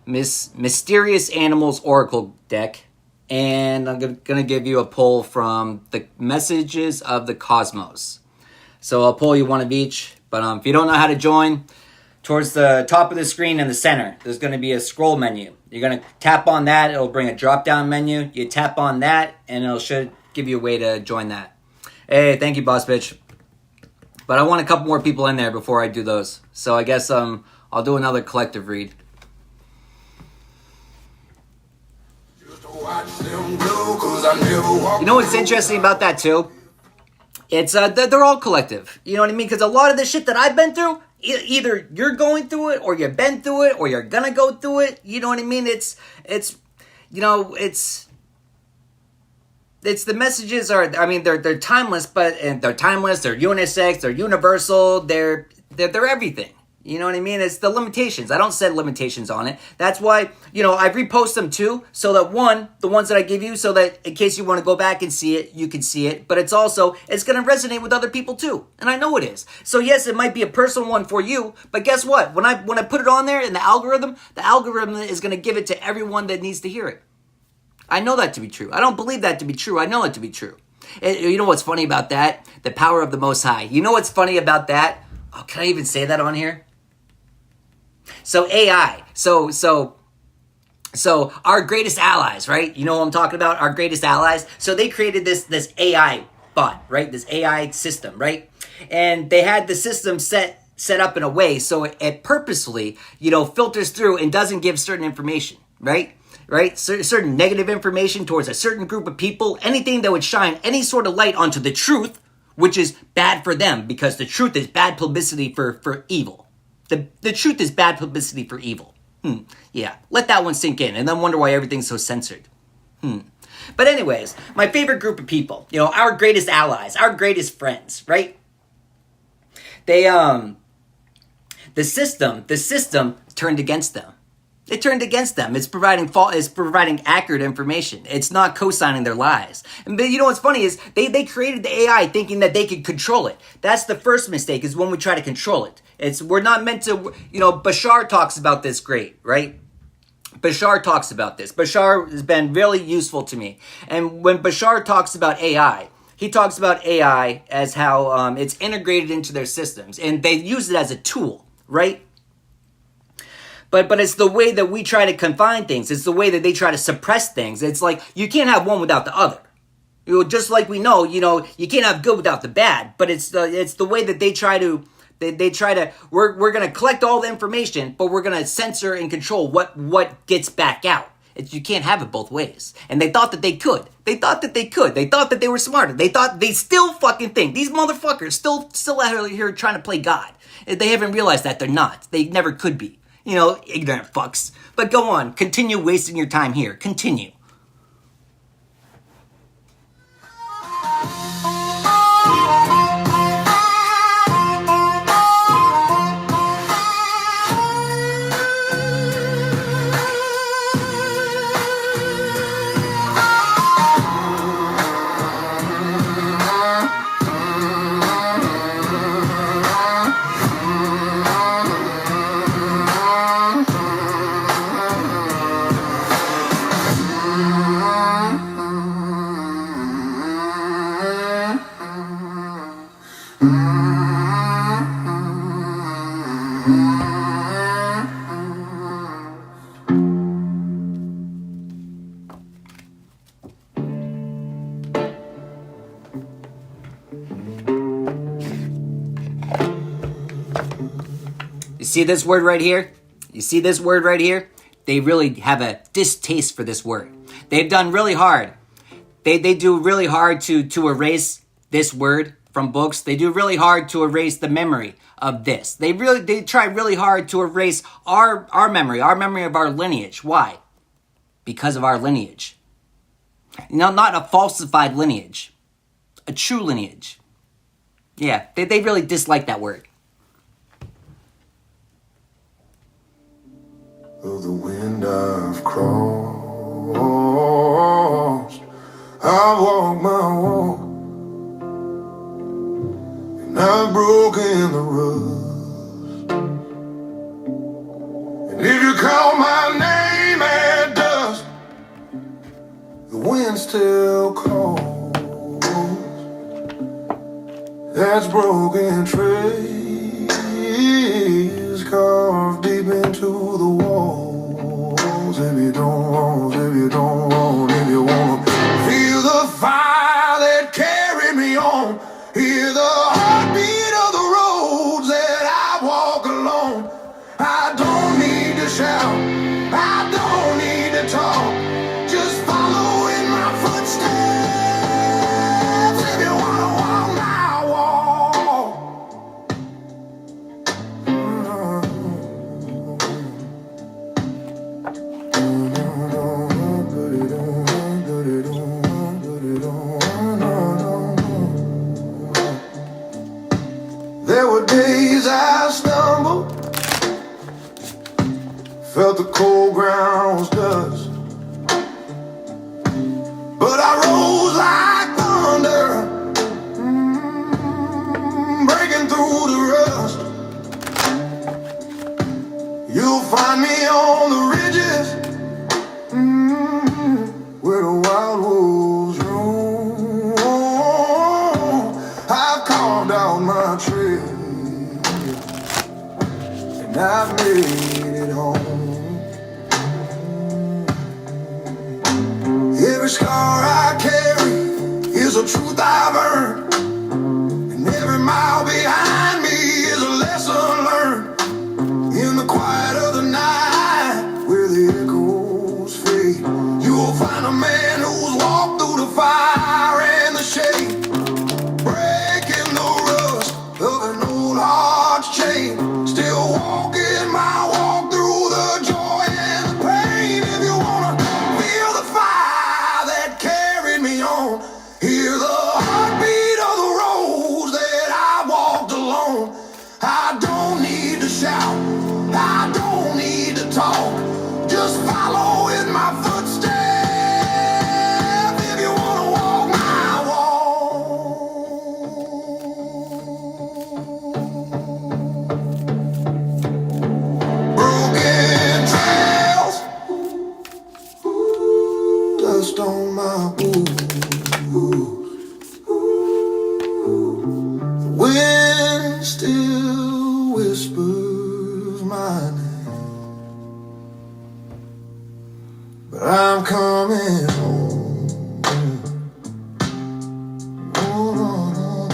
[SPEAKER 2] Mysterious Animals Oracle deck, and I'm gonna give you a pull from the Messages of the Cosmos. So I'll pull you one of each. But if you don't know how to join, towards the top of the screen in the center, there's going to be a scroll menu. You're going to tap on that. It'll bring a drop-down menu. You tap on that, and it should give you a way to join that. Hey, thank you, boss bitch. But I want a couple more people in there before I do those. So I guess I'll do another collective read.
[SPEAKER 1] just to watch them go, 'cause I never walk.
[SPEAKER 2] You know what's interesting about that, too? It's they're all collective. You know what I mean? Because a lot of the shit that I've been through, either you're going through it, or you've been through it, or you're gonna go through it. You know what I mean? It's you know, it's it's the messages are, I mean, they're timeless, and they're timeless, they're unisex, they're universal, they're everything. You know what I mean? It's the limitations. I don't set limitations on it. That's why, I repost them too, so that the ones that I give you, so that in case you want to go back and see it, you can see it. But it's going to resonate with other people too. And I know it is. So yes, it might be a personal one for you, but guess what? When I put it on there in the algorithm is going to give it to everyone that needs to hear it. I know that to be true. I don't believe that to be true. I know it to be true. And you know what's funny about that? The power of the Most High. You know what's funny about that? Oh, can I even say that on here? So AI, so our greatest allies, right? You know what I'm talking about? Our greatest allies. So they created this AI bot, right? This AI system, right? And they had the system set up in a way so it purposefully, filters through and doesn't give certain information, right? Right? Certain negative information towards a certain group of people, anything that would shine any sort of light onto the truth, which is bad for them because the truth is bad publicity for evil. The truth is bad publicity for evil. Yeah, let that one sink in and then wonder why everything's so censored. But anyways, my favorite group of people, our greatest allies, our greatest friends, right? They, the system turned against them. It turned against them. It's providing accurate information. It's not co-signing their lies. But you know what's funny is they created the AI thinking that they could control it. That's the first mistake, is when we try to control it. We're not meant to, Bashar talks about this great, right? Bashar talks about this. Bashar has been really useful to me. And when Bashar talks about AI, he talks about AI as how it's integrated into their systems. And they use it as a tool, right? But it's the way that we try to confine things. It's the way that they try to suppress things. It's like you can't have one without the other. Just like we know, you can't have good without the bad. But it's the way that they try to. They try to. We're gonna collect all the information, but we're gonna censor and control what gets back out. You can't have it both ways. And they thought that they could. They thought that they could. They thought that they were smarter. They still fucking think. These motherfuckers still out here trying to play God. They haven't realized that they're not. They never could be. Ignorant fucks. But go on. Continue wasting your time here. Continue. See this word right here? You see this word right here? They really have a distaste for this word. They've done really hard. They do really hard to erase this word from books. They do really hard to erase the memory of this. They try really hard to erase our memory of our lineage. Why? Because of our lineage. Not a falsified lineage. A true lineage. Yeah, they really dislike that word.
[SPEAKER 1] Though the wind I've crossed, I've walked my walk, and I've broken the rust. And if you call my name at dusk, the wind still calls. That's broken trace carved deep into the walls. If you don't want, if you wanna feel the fire that carried me on, hear the heartbeat of the roads that I walk alone. I don't need to shout, I don't need to talk, just follow in my footsteps. If you wanna walk my walk, stumbled, felt the cold ground's dust. But I rose like thunder, breaking through the rust. You'll find me on the ridges, where the wild wolves roam. I've carved out my trail, and I've made it home. Every scar I carry is a truth I've earned, and every mile behind me is a lesson learned. In the quiet of the night, where the echoes fade, you'll find a man who's walked through the fire and the shade, breaking the rust of an old heart's chain, still walking my walk through the joy and the pain. If you wanna feel the fire that carried me on, hear the heartbeat of the roads that I walked alone. I don't need to shout, I don't need to talk, just follow in my footsteps if you wanna walk my walk. Broken trails, dust on my boots. The wind still whispers my name, but I'm coming home. Oh, no, no,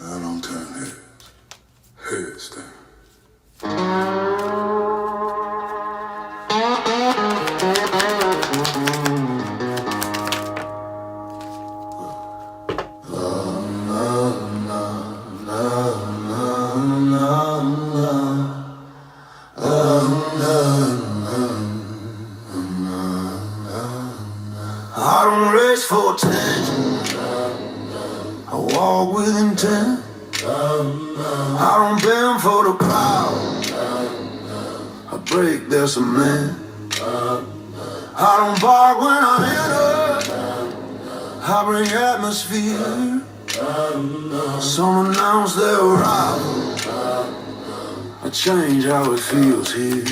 [SPEAKER 1] I don't turn heads down. I don't race for attention, I walk with intent. I don't bend for the crowd, I break their cement. I don't bark when I enter, I bring atmosphere. Some announce their arrival, I change how it feels here.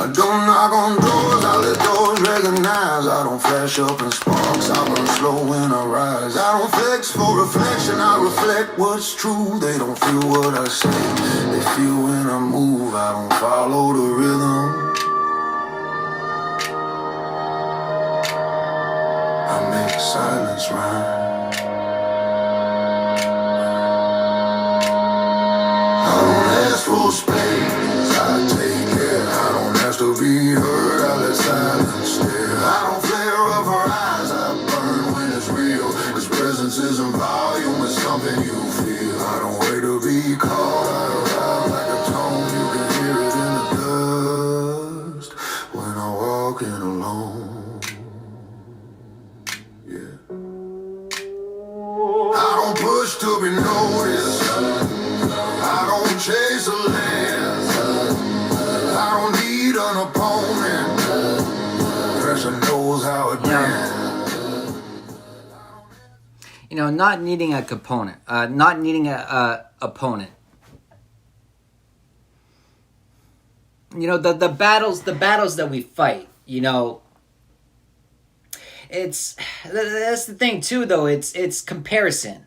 [SPEAKER 1] I don't knock on doors, I let doors recognize. I don't flash up in sparks, I burn slow when I rise. I don't flex for reflection, I reflect what's true. They don't feel what I say, they feel when I move. I don't follow the rhythm, I make silence rhyme. I don't ask for space, I take care. I don't ask to be heard, I let silence stare. I don't flare up her eyes, I burn when it's real. Cause presence isn't volume, it's something you feel. I don't wait to be called, I arrive like a tone. You can hear it in the dust when I walk in alone. Yeah. I don't push to be noticed, I don't chase a lens, I don't need an opponent. Pressure knows how it ends.
[SPEAKER 2] You know, not needing a component, not needing a opponent. You know, the battles that we fight. You know, that's the thing too. Though it's comparison.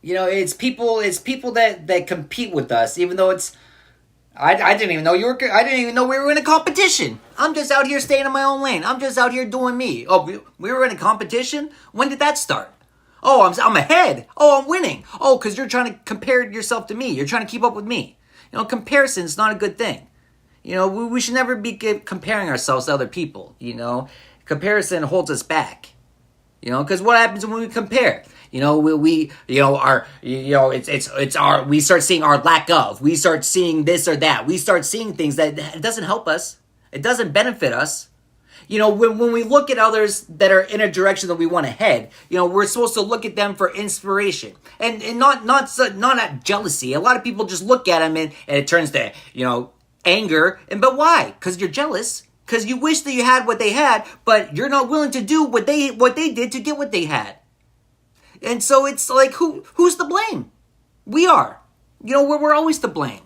[SPEAKER 2] You know, it's people that compete with us, even though it's. I didn't even know I didn't even know we were in a competition. I'm just out here staying in my own lane. I'm just out here doing me. Oh, we were in a competition? When did that start? Oh, I'm ahead. Oh, I'm winning. Oh, because you're trying to compare yourself to me. You're trying to keep up with me. You know, comparison is not a good thing. You know, we should never be comparing ourselves to other people. You know, comparison holds us back. Because what happens when we compare? We we start seeing our lack of. We start seeing this or that. We start seeing things that it doesn't help us. It doesn't benefit us. When we look at others that are in a direction that we want to head, we're supposed to look at them for inspiration and not at jealousy. A lot of people just look at them and it turns to, anger. But why? Because you're jealous. Because you wish that you had what they had, but you're not willing to do what they did to get what they had. And so it's like, who's to blame? We are. We're always to blame.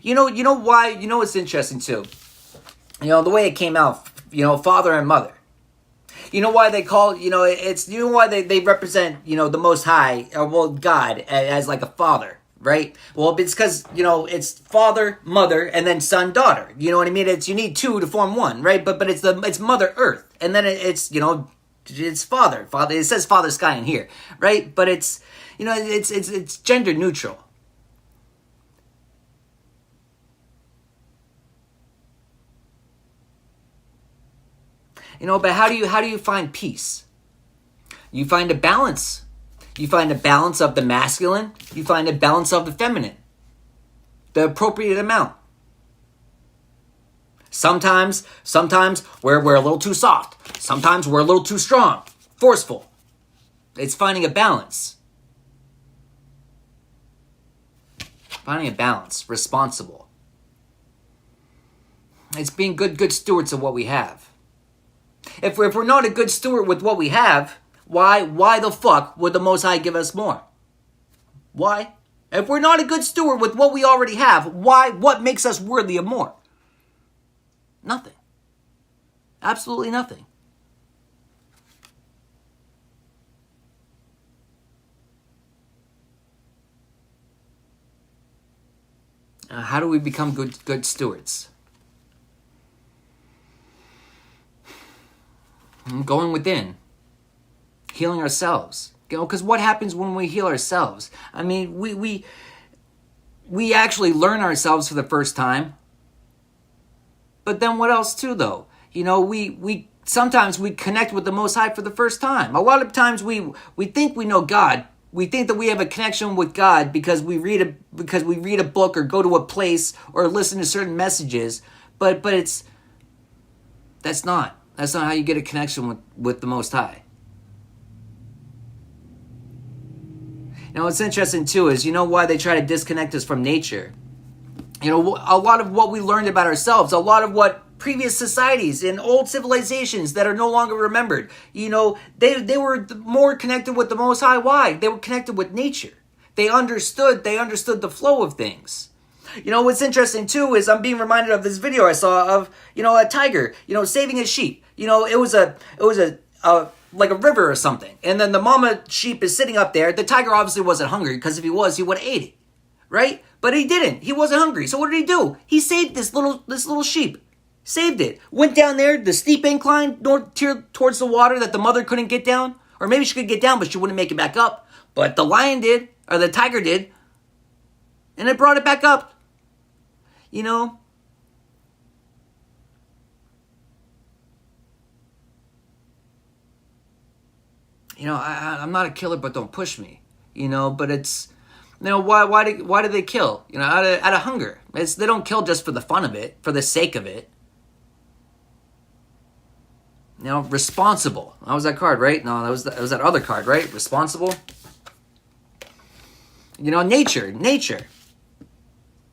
[SPEAKER 2] You know why? It's interesting too. The way it came out, father and mother. Why they call, it's, why they represent, the Most High, God, as like a father. Right? Well, it's because, it's father, mother, and then son, daughter. You know what I mean? You need two to form one, right? But it's Mother Earth. And then it's father. It says Father Sky in here, right? But it's gender neutral. But how do you find peace? You find a balance. You find a balance of the masculine. You find a balance of the feminine. The appropriate amount. Sometimes we're a little too soft. Sometimes we're a little too strong, forceful. It's finding a balance. Finding a balance, responsible. It's being good stewards of what we have. If we're not a good steward with what we have, why the fuck would the Most High give us more? Why? If we're not a good steward with what we already have, what makes us worthy of more? Nothing. Absolutely nothing. How do we become good stewards? Going within. Healing ourselves. Because what happens when we heal ourselves? I mean, we actually learn ourselves for the first time. But then what else too, though? We sometimes we connect with the Most High for the first time. A lot of times we think we know God. We think that we have a connection with God because we read a book or go to a place or listen to certain messages. But that's not how you get a connection with the Most High. What's interesting too is, why they try to disconnect us from nature. A lot of what we learned about ourselves, a lot of what previous societies and old civilizations that are no longer remembered, they were more connected with the Most High. Why? They were connected with nature. They understood the flow of things. What's interesting too is I'm being reminded of this video I saw of, a tiger, saving his sheep. It was like a river or something. And then the mama sheep is sitting up there. The tiger obviously wasn't hungry, because if he was, he would have ate it. Right? But he didn't. He wasn't hungry. So what did he do? He saved this little sheep. Saved it. Went down there, the steep incline towards the water that the mother couldn't get down. Or maybe she could get down, but she wouldn't make it back up. But the lion did, or the tiger did. And it brought it back up. I'm not a killer, but don't push me. But it's, why do they kill? Out of hunger. They don't kill just for the fun of it, for the sake of it. Responsible. That was that card, right? No, that was that other card, right? Responsible. Nature.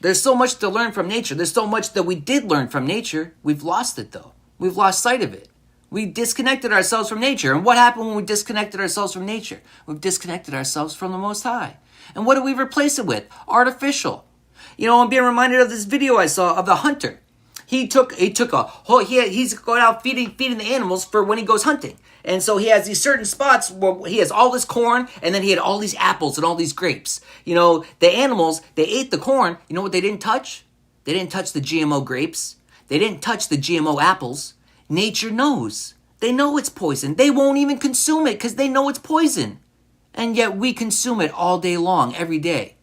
[SPEAKER 2] There's so much to learn from nature. There's so much that we did learn from nature. We've lost it, though. We've lost sight of it. We disconnected ourselves from nature. And what happened when we disconnected ourselves from nature? We've disconnected ourselves from the Most High. And what do we replace it with? Artificial. I'm being reminded of this video I saw of the hunter. He's going out feeding the animals for when he goes hunting. And so he has these certain spots where he has all this corn, and then he had all these apples and all these grapes. The animals, they ate the corn. You know what they didn't touch? They didn't touch the GMO grapes. They didn't touch the GMO apples. Nature knows. They know it's poison. They won't even consume it because they know it's poison. And yet we consume it all day long, every day.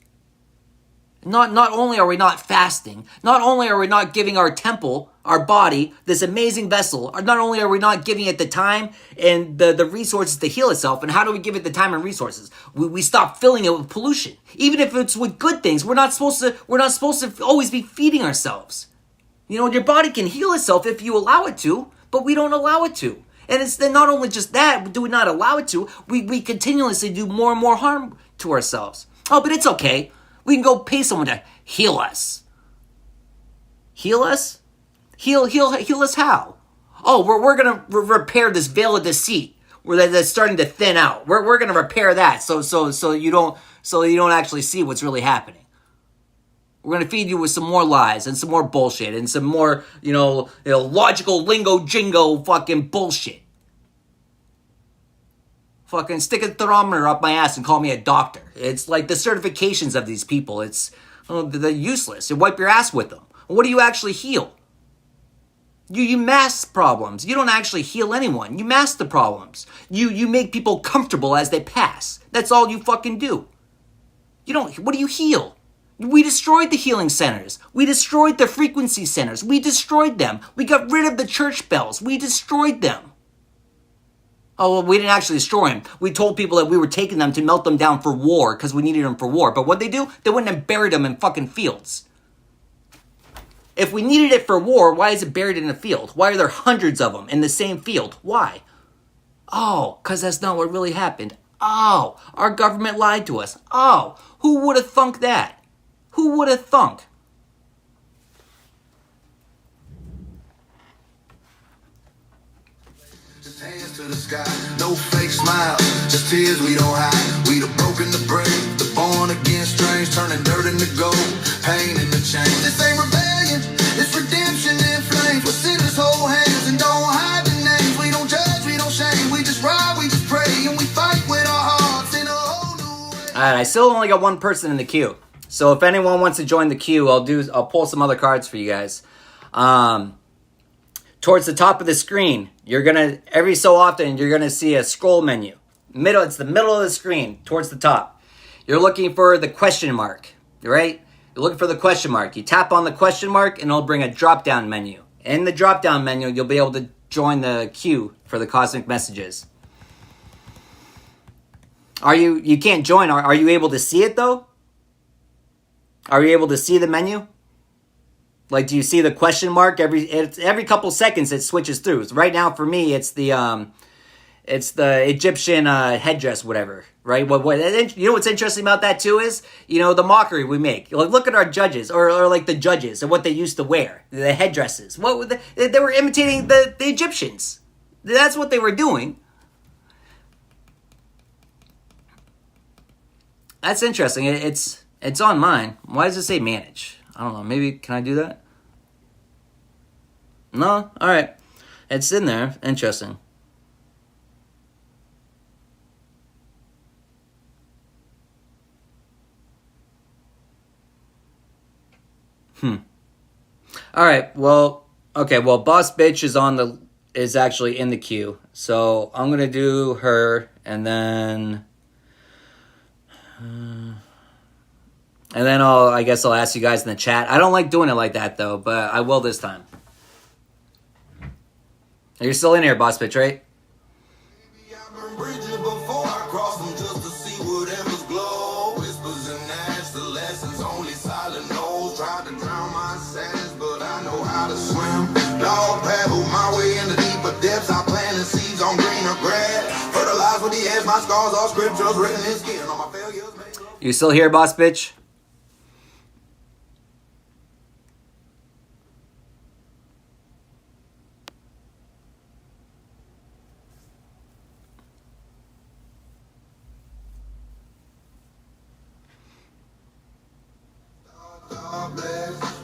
[SPEAKER 2] Not only are we not fasting, not only are we not giving our temple, our body, this amazing vessel, not only are we not giving it the time and the resources to heal itself, and how do we give it the time and resources? We stop filling it with pollution. Even if it's with good things, we're not supposed to always be feeding ourselves. You know, your body can heal itself if you allow it to, but we don't allow it to. And it's then not only just that, do we not allow it to, we continuously do more and more harm to ourselves. Oh, but it's okay. We can go pay someone to heal us. Heal us? Heal us how? Oh, we're gonna repair this veil of deceit where that's starting to thin out. We're gonna repair that so you don't actually see what's really happening. We're gonna feed you with some more lies and some more bullshit and some more logical lingo jingo fucking bullshit. Fucking stick a thermometer up my ass and call me a doctor. It's like the certifications of these people. They're useless. You wipe your ass with them. What do you actually heal? You mask problems. You don't actually heal anyone. You mask the problems. You make people comfortable as they pass. That's all you fucking do. What do you heal? We destroyed the healing centers. We destroyed the frequency centers. We destroyed them. We got rid of the church bells. We destroyed them. Oh, well, we didn't actually destroy them. We told people that we were taking them to melt them down for war because we needed them for war. But what they do? They went and buried them in fucking fields. If we needed it for war, why is it buried in a field? Why are there hundreds of them in the same field? Why? Oh, because that's not what really happened. Oh, our government lied to us. Oh, who would have thunk that? Who would have thunk?
[SPEAKER 1] Hands to the sky, no fake smiles, just tears we don't hide. We the broken, the brave, the born again strange, turning dirt into gold, pain in the chain. This ain't rebellion, it's redemption in flames. We're sinners, hold hands and don't hide the names. We don't judge, we don't shame, we just ride, we just pray, and we fight with our hearts in a whole new way.
[SPEAKER 2] Alright, I still only got one person in the queue. So if anyone wants to join the queue, I'll pull some other cards for you guys. Towards the top of the screen, every so often, you're gonna see a scroll menu. It's the middle of the screen, towards the top. You're looking for the question mark, right? You're looking for the question mark. You tap on the question mark, and it'll bring a drop-down menu. In the drop-down menu, you'll be able to join the queue for the cosmic messages. You can't join. Are you able to see it, though? Are you able to see the menu? Like, do you see the question mark? Every couple seconds it switches through. So right now, for me, it's the Egyptian headdress, whatever. Right? You know what's interesting about that too is, the mockery we make. Like, look at our judges, or like the judges and what they used to wear, the headdresses. They were imitating the Egyptians. That's what they were doing. That's interesting. It's on mine. Why does it say manage? I don't know. Maybe, can I do that? No? Alright. It's in there. Interesting. Alright, well, okay, well, Boss Bitch is actually in the queue. So I'm gonna do her, and then I guess I'll ask you guys in the chat. I don't like doing it like that, though, but I will this time. You're still in here, Boss Bitch, right?
[SPEAKER 1] Maybe I've been bridges before I cross them just to see whatever's glow. Whispers and ash, the lessons only silent knows. Tried to drown my sadness, but I know how to swim. Dog paddle my way into deeper depths. I planted seeds on greener grass. Fertilized with the edge, my scars all scriptures written in skin on my failures.
[SPEAKER 2] You still here, Boss Bitch?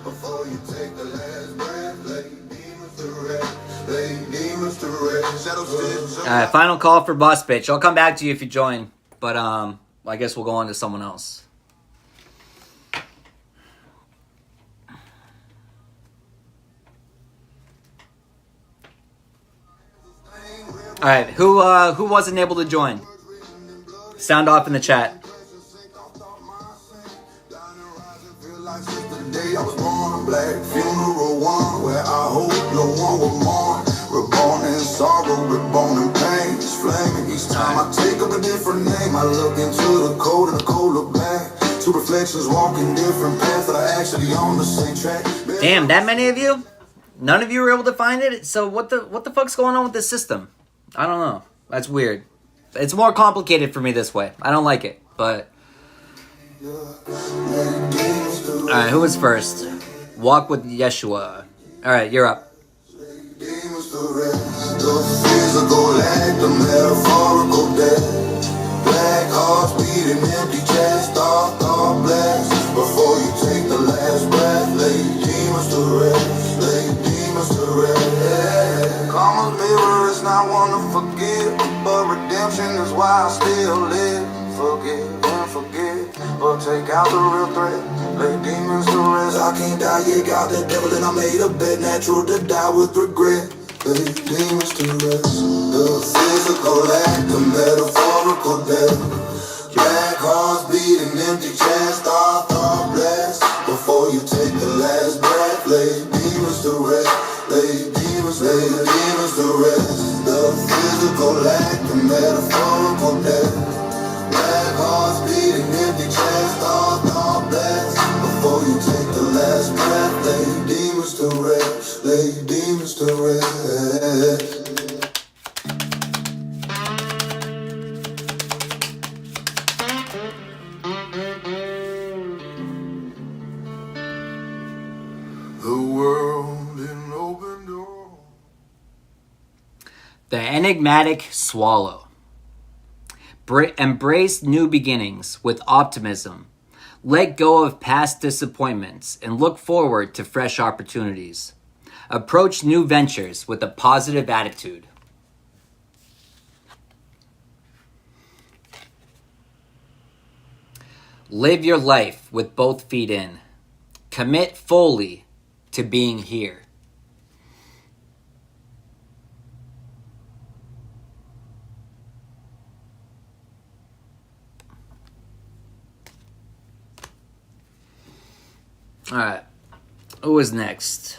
[SPEAKER 1] Before you take the last breath, lay demons to rest, lay demons to rest.
[SPEAKER 2] Alright, final call for Boss Bitch. I'll come back to you if you join, but I guess we'll go on to someone else. Alright, who wasn't able to join? Sound off in the chat.
[SPEAKER 1] Like since the day I was born, a black funeral one where I hope no one will mourn. Reborn in sorrow, reborn in pain. It's flaming each time I take up a different name. I look into the cold and the cold look back. Two reflections walking different paths that are actually on the same track.
[SPEAKER 2] Damn, that many of you? None of you were able to find it? So what the fuck's going on with this system? I don't know. That's weird. It's more complicated for me this way. I don't like it, but... Alright, who was first? Walk with Yeshua. Alright, you're up.
[SPEAKER 1] Demons to rest, the physical act, the metaphorical death. Black hearts beating empty chest, thought blast. Before you take the last breath, lay demons to rest, lay demons to rest. Karma's mirror is not one to forgive, but redemption is why I still live. Forgive and forget, but take out the real threat. Lay demons to rest. I can't die yet, got the devil and I made a bet. Natural to die with regret. Lay demons to rest. The physical act, the metaphorical death. Black hearts beating empty chest, thought blast. Before you take the last breath, lay demons to rest. Lay demons to rest. The physical act, the metaphorical death. Black hearts beating empty chest, thought blast. Before you take the last breath, lay demons to rest, lay demons to rest. The world in open door.
[SPEAKER 2] The enigmatic swallow. Embrace new beginnings with optimism. Let go of past disappointments and look forward to fresh opportunities. Approach new ventures with a positive attitude. Live your life with both feet in. Commit fully to being here. Alright, who is next?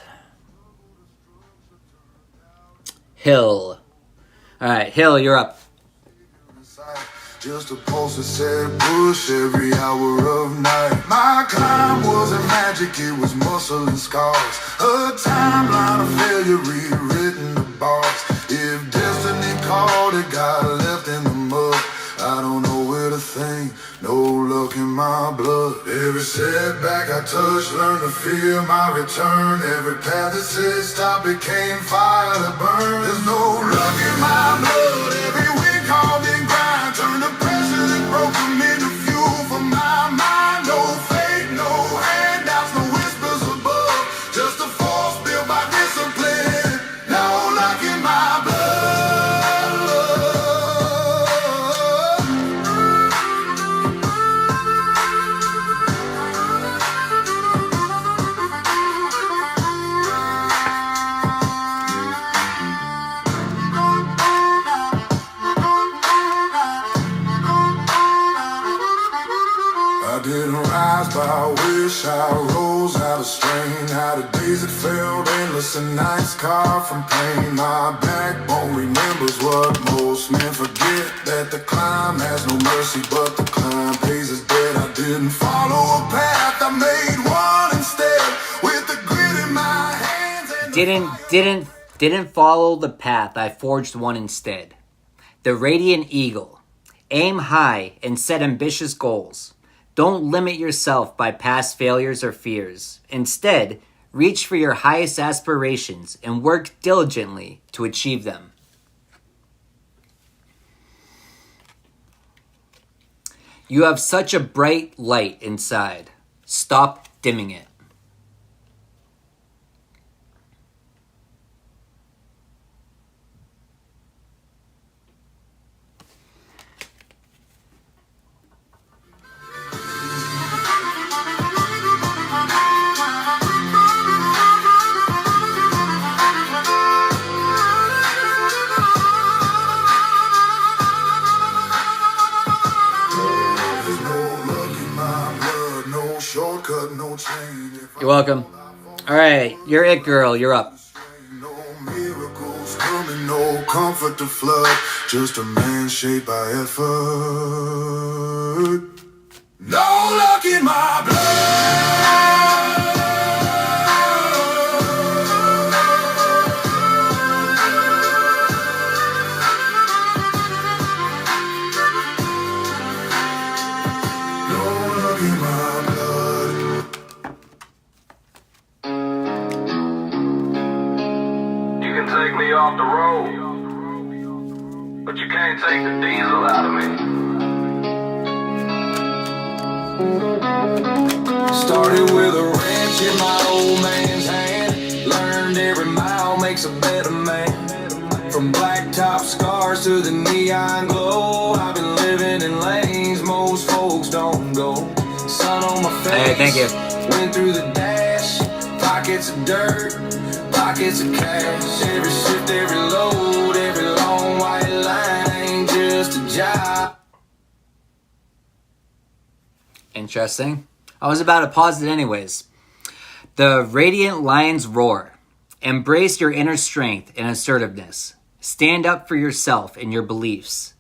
[SPEAKER 2] Hill. Alright, Hill, you're up.
[SPEAKER 1] Just a pulse that said push every hour of night. My climb wasn't magic, it was muscle and scars. A timeline of failure rewritten the bars. If destiny called, it got left in the mud. I don't know where to think, no luck in my blood. Every setback I touched, learned to fear my return. Every path that said stop became fire to burn. There's no luck in my blood, every wind called and grind. Turn the pressure that broke them into fuel for my mind. No fate, no handouts, no whispers above. Just a force built by discipline. No luck in my blood. I didn't rise by wish, I rose out of strain. Out of days that felt endless and nights carved from pain. My backbone remembers what most men forget, that the climb has no mercy, but the climb pays its debt. I didn't follow a path, I made one instead. With the grit in my hands and
[SPEAKER 2] Didn't follow the path, I forged one instead. The radiant eagle. Aim high and set ambitious goals. Don't limit yourself by past failures or fears. Instead, reach for your highest aspirations and work diligently to achieve them. You have such a bright light inside. Stop dimming it.
[SPEAKER 1] no luck in my blood, no no shortcut, no chain.
[SPEAKER 2] You're welcome. All right, you're it, girl. You're up.
[SPEAKER 1] No miracles coming, no comfort to flood. Just a man shaped by effort. No luck in my blood. No luck in my blood.
[SPEAKER 5] You can take me off the road, but you can't take the diesel out of me.
[SPEAKER 1] Started with a wrench in my old man's hand. Learned every mile makes a better man. From blacktop scars to the neon glow, I've been living in lanes most folks don't go. Sun on my face.
[SPEAKER 2] Hey, thank you.
[SPEAKER 1] Went through the dash. Pockets of dirt, pockets of cash. Every shift, every load, every long white line ain't just a job.
[SPEAKER 2] Interesting. I was about to pause it anyways. The radiant lion's roar. Embrace your inner strength and assertiveness. Stand up for yourself and your beliefs.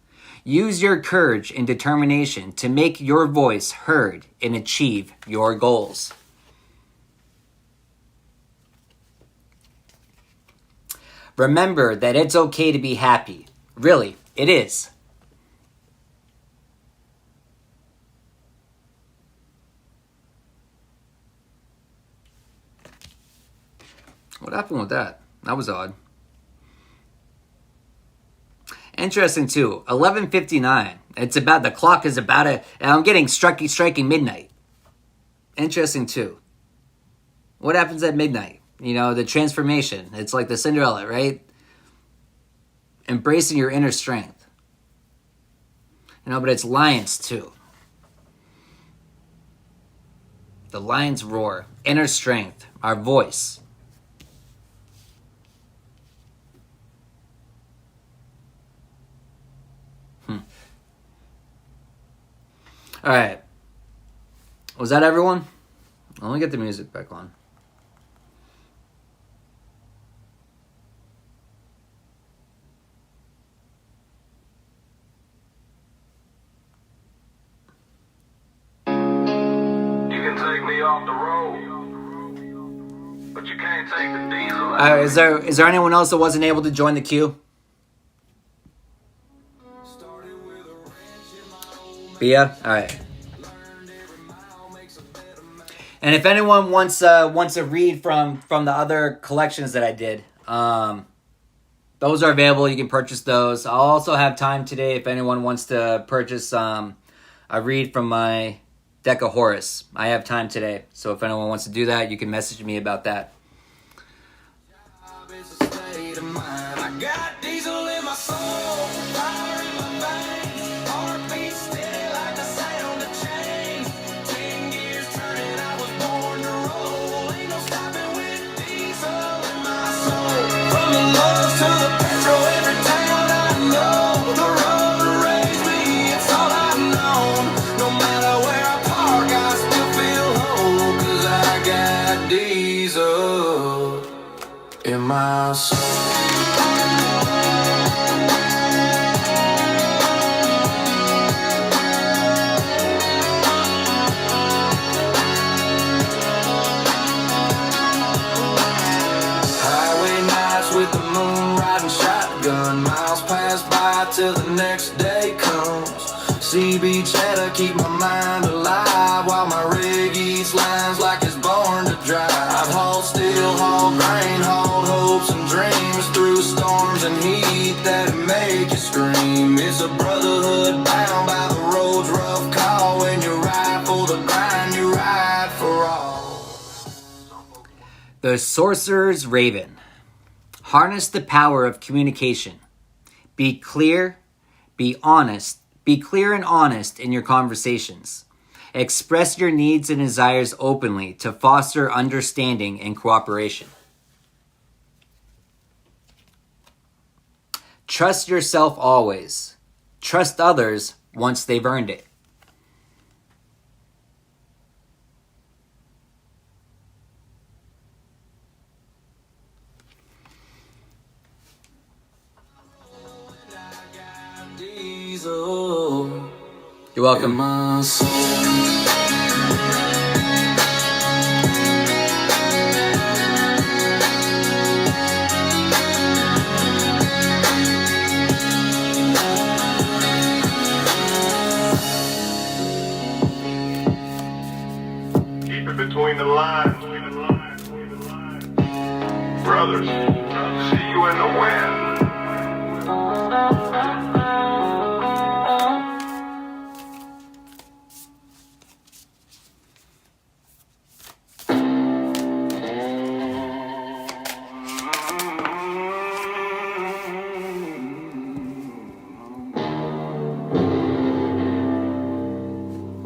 [SPEAKER 2] Use your courage and determination to make your voice heard and achieve your goals. Remember that it's okay to be happy. Really, it is. What happened with that? That was odd. Interesting too. 11:59. It's about the clock is about to. I'm getting striking midnight. Interesting too. What happens at midnight? You know, the transformation. It's like the Cinderella, right? Embracing your inner strength. You know, but it's lions too. The lion's roar, inner strength, our voice. All right. Was that everyone? Let me get the music back on.
[SPEAKER 5] You can take me off the road, but you can't take the diesel out of me.
[SPEAKER 2] Is there anyone else that wasn't able to join the queue? Bia? All right. And if anyone wants to read from the other collections that I did, those are available. You can purchase those. I'll also have time today if anyone wants to purchase a read from my deck of Horus. I have time today. So if anyone wants to do that, you can message me about that.
[SPEAKER 1] I got diesel in my soul, fire in my veins, heartbeat steady like the sound of change. 10 gears turning, I was born to roll. Ain't no stopping with diesel in my soul. From the love to the petrol, every town I know. The road to raise me, it's all I've known. No matter where I park, I still feel whole. 'Cause I got diesel in my soul. With the moon riding shotgun, miles pass by till the next day comes. Sea beach header keep my mind alive while my rig eats lines like it's born to drive. I've hauled steel, hauled grain, hauled hopes and dreams through storms and heat that make you scream. It's a brotherhood bound by the road's rough call. When you ride for the grind, you ride for all.
[SPEAKER 2] The Sorcerer's Raven. Harness the power of communication. Be clear, be honest, be clear and honest in your conversations. Express your needs and desires openly to foster understanding and cooperation. Trust yourself always. Trust others once they've earned it. You're welcome.
[SPEAKER 1] in my soul.
[SPEAKER 5] Keep it between the lines. Brothers, see you in the wind.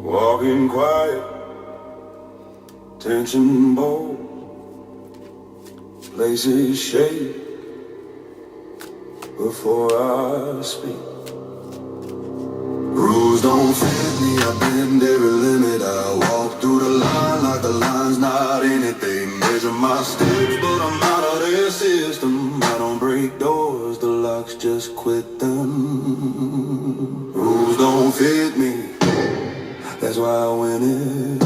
[SPEAKER 1] Walking quiet, tension bold, places shake before I speak. Rules don't fit me, I bend every limit. I walk through the line like the line's not anything. Measure my steps, but I'm out of their system. I don't break doors, the locks just quit them. Rules don't fit me, that's why I win it.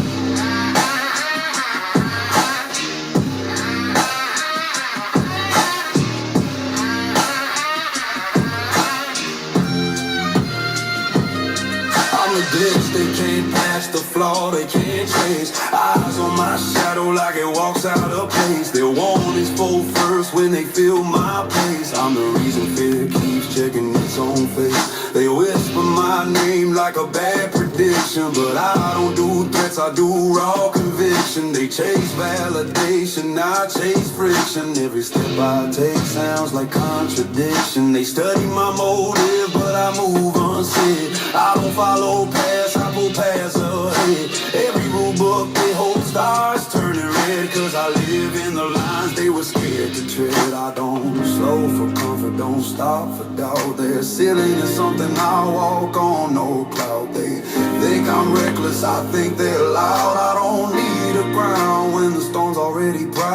[SPEAKER 1] This, they can't pass the flaw, they can't chase. Eyes on my shadow like it walks out of place. Their warn is full first when they feel my pace. I'm the reason fear keeps checking its own face. They whisper my name like a bad prediction, but I don't do threats, I do raw conviction. They chase validation, I chase friction. Every step I take sounds like contradiction. They study my motive, but I move unsaid. I don't follow paths, I pull paths ahead. Every rule book they hold stars turning red, cause I live in the lines they were scared to tread. I don't slow for comfort, don't stop for doubt. Their ceiling is something I walk on, no cloud. They think I'm reckless, I think they're loud. I don't need a ground when the storm's already proud.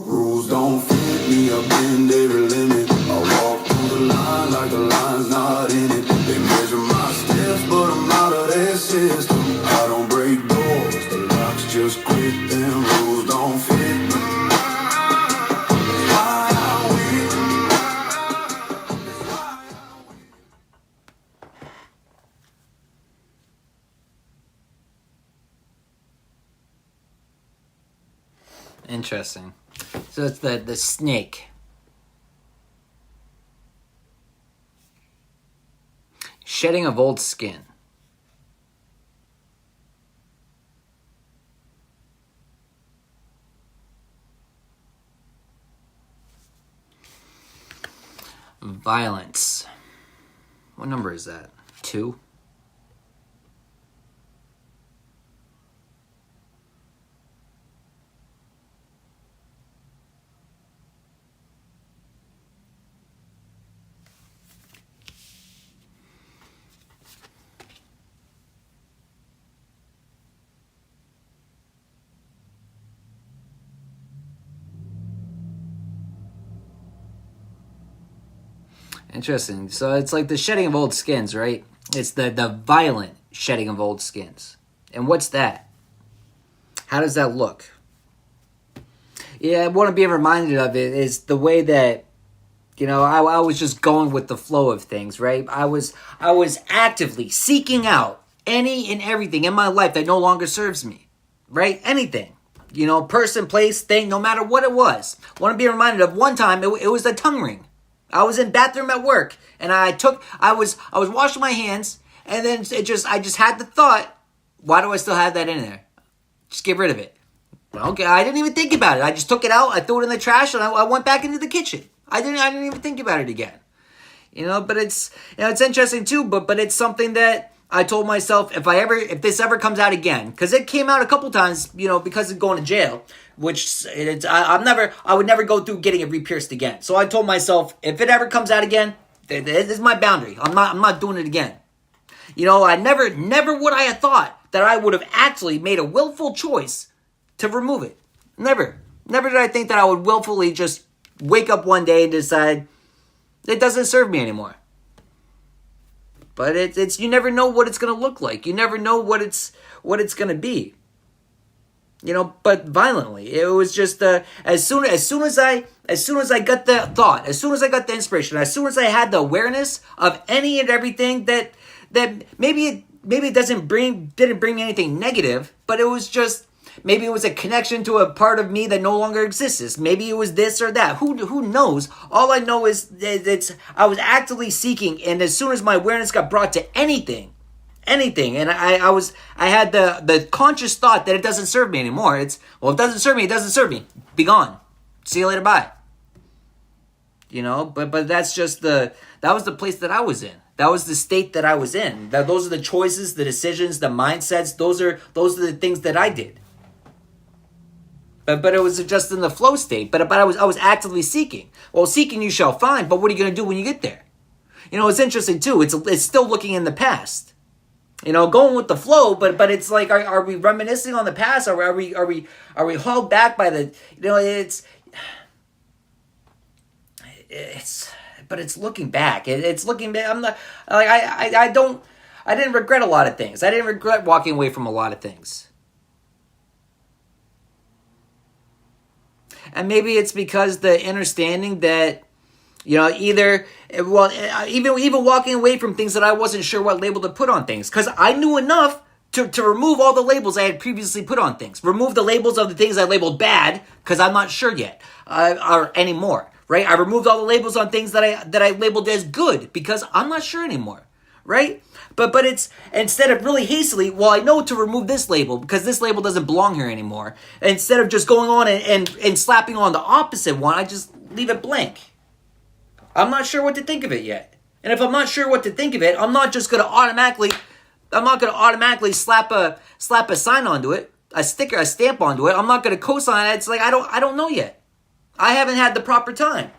[SPEAKER 1] Rules don't fit me, I bend every limit. I walk through the line like the line's not in it. They measure my steps, but I'm out of their system. I don't break doors, the locks just quit them. Rules don't fit me. That's why I win. That's why I win.
[SPEAKER 2] Interesting. So it's the snake. Shedding of old skin. Violence. What number is that? 2? Interesting. So it's like the shedding of old skins, right? It's the violent shedding of old skins. And what's that? How does that look? Yeah, I want to be reminded of it is the way that, you know, I was just going with the flow of things, right? I was actively seeking out any and everything in my life that no longer serves me, right? Anything. You know, person, place, thing, no matter what it was. I want to be reminded of one time, it was the tongue ring. I was in bathroom at work, and I was washing my hands, and then I just had the thought, why do I still have that in there? Just get rid of it. Okay, I didn't even think about it. I just took it out, I threw it in the trash, and I went back into the kitchen. I didn't even think about it again. You know, but it's interesting too, but it's something that I told myself if this ever comes out again, because it came out a couple times, you know, because of going to jail, which I would never go through getting it re-pierced again. So I told myself, if it ever comes out again, this is my boundary. I'm not doing it again. You know, I never would I have thought that I would have actually made a willful choice to remove it. Never did I think that I would willfully just wake up one day and decide it doesn't serve me anymore. But it's you never know what it's gonna look like. You never know what it's gonna be. You know, but violently. It was just as soon as I got the thought, as soon as I got the inspiration, as soon as I had the awareness of any and everything that maybe it didn't bring me anything negative, but it was just maybe it was a connection to a part of me that no longer exists. Maybe it was this or that. Who knows? All I know is that I was actively seeking, and as soon as my awareness got brought to anything, and I had the conscious thought that it doesn't serve me anymore. It doesn't serve me. It doesn't serve me. Be gone. See you later. Bye. You know, but that's just that was the place that I was in. That was the state that I was in. Those are the choices, the decisions, the mindsets. Those are the things that I did. But it was just in the flow state. But I was actively seeking. Well, seeking you shall find. But what are you going to do when you get there? You know, it's interesting too. It's still looking in the past. You know, going with the flow. But it's like, are we reminiscing on the past? Are we hauled back by the? You know, But it's looking back. It's looking back. I'm not like I didn't regret a lot of things. I didn't regret walking away from a lot of things. And maybe it's because the understanding that, you know, even walking away from things that I wasn't sure what label to put on things. Because I knew enough to remove all the labels I had previously put on things. Remove the labels of the things I labeled bad, because I'm not sure yet, or anymore. Right? I removed all the labels on things that I labeled as good, because I'm not sure anymore. Right? But it's, instead of really hastily, well, I know to remove this label because this label doesn't belong here anymore. Instead of just going on and slapping on the opposite one, I just leave it blank. I'm not sure what to think of it yet. And if I'm not sure what to think of it, I'm not going to automatically slap a sign onto it, a sticker, a stamp onto it. I'm not going to co-sign it. It's like, I don't know yet. I haven't had the proper time.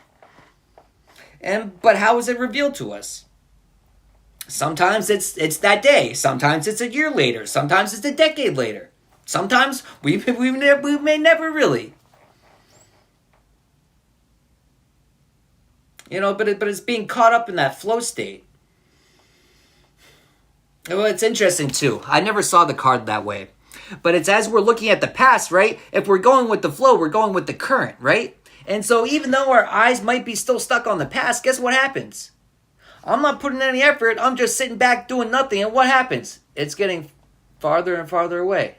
[SPEAKER 2] But how is it revealed to us? Sometimes it's that day. Sometimes it's a year later. Sometimes it's a decade later. Sometimes we may never really. You know, but it's being caught up in that flow state. Well, it's interesting too. I never saw the card that way. But it's as we're looking at the past, right? If we're going with the flow, we're going with the current, right? And so even though our eyes might be still stuck on the past, guess what happens? I'm not putting any effort. I'm just sitting back doing nothing. And what happens? It's getting farther and farther away.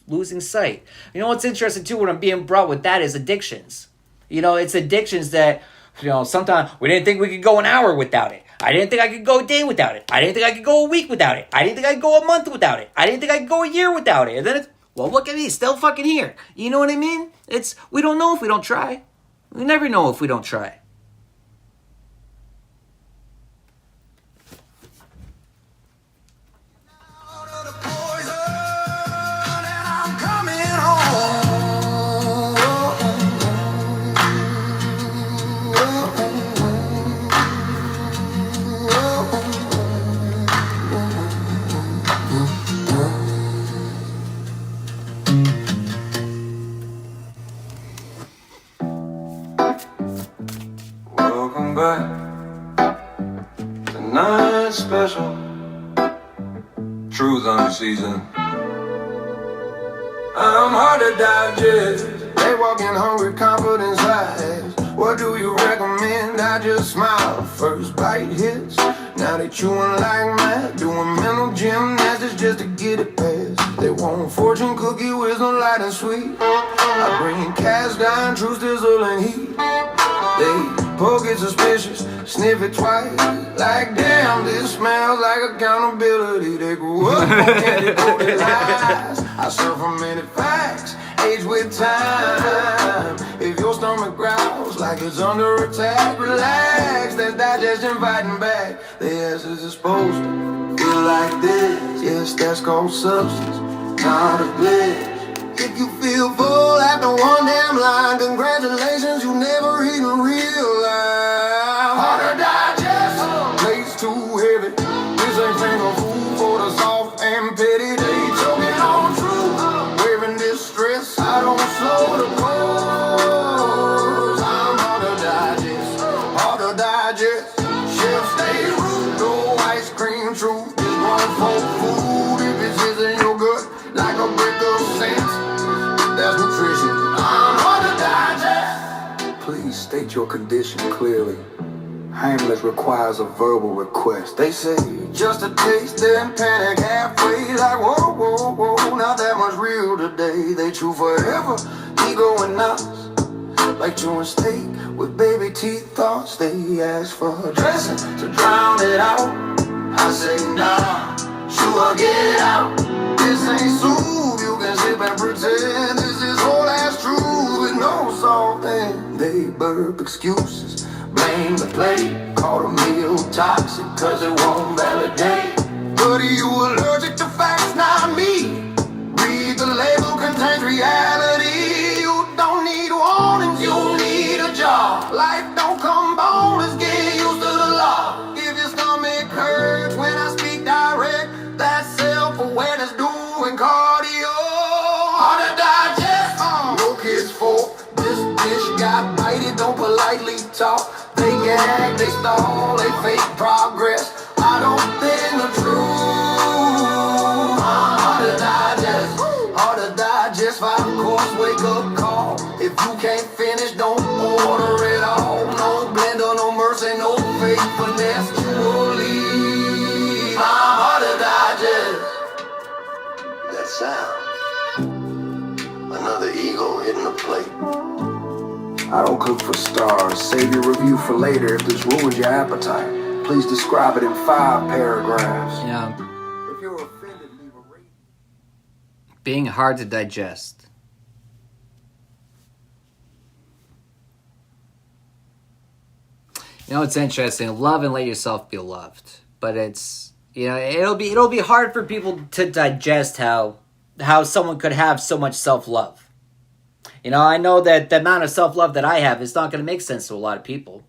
[SPEAKER 2] Losing sight. You know what's interesting too, what I'm being brought with that is addictions. You know, it's addictions that, you know, sometimes we didn't think we could go an hour without it. I didn't think I could go a day without it. I didn't think I could go a week without it. I didn't think I could go a month without it. I didn't think I could go a year without it. And then it's, well, look at me, still fucking here. You know what I mean? We don't know if we don't try. We never know if we don't try.
[SPEAKER 5] Welcome back. Tonight's special. Truth unseasoned. I'm hard to digest.
[SPEAKER 1] They walking hungry, confidence eyes. What do you recommend? I just smile. First bite hits. Now they chewing like mad, doing mental gymnastics just to get it past. They want fortune cookie with no light and sweet. I bring cast iron, truth, sizzle and heat. They poke it suspicious, sniff it twice. Like damn, this smells like accountability. They grew up on candy coated lies. I serve from many facts, age with time. If your stomach growls like it's under attack, relax, that's digestion fighting back. The answers is supposed to feel like this. Yes, that's called substance, not a glitch. If you feel full after one damn line, congratulations, you never even realized. Hard to digest, plate's too heavy. This ain't finger food for the soft and petty. They choking on truth, wearing distress. I don't slow the course. I'm hard to digest, hard to digest. Chef stay rude, no ice your condition clearly. Hamlet requires a verbal request. They say, just a taste, then panic halfway. Like, whoa, whoa, whoa, not that much real today. They chew forever, ego and knots. Like chewing steak with baby teeth thoughts. They ask for a dressing to drown it out. I say, nah, sure, get it out. This ain't soup, you can sip and pretend. This is whole ass truth with no salt. And they burp excuses, blame the plate, call the meal toxic cause it won't validate. But are you allergic to facts? Not me. Read the label, contains reality. You don't need warnings, you need a job. Life don't come bonus, get used to the law. If your stomach hurts when I speak direct, that's self-awareness doing cardio. Hard to digest, no kids fault. This dish got bited, don't politely talk. They gag, they stall, they fake progress. I don't think the truth. Hard to digest, 5-course wake-up call. If you can't finish, don't order it all. No blender, no mercy, no fake finesse. You'll leave. I'm hard to digest. That sound. Another ego hitting the plate. I don't cook for stars. Save your review for later if this ruins your appetite. Please describe it in 5 paragraphs.
[SPEAKER 2] Yeah.
[SPEAKER 1] If you're offended, leave a rating.
[SPEAKER 2] Being hard to digest. You know, it's interesting. Love and let yourself be loved. But it's, you know, it'll be hard for people to digest how someone could have so much self-love. You know, I know that the amount of self-love that I have is not going to make sense to a lot of people.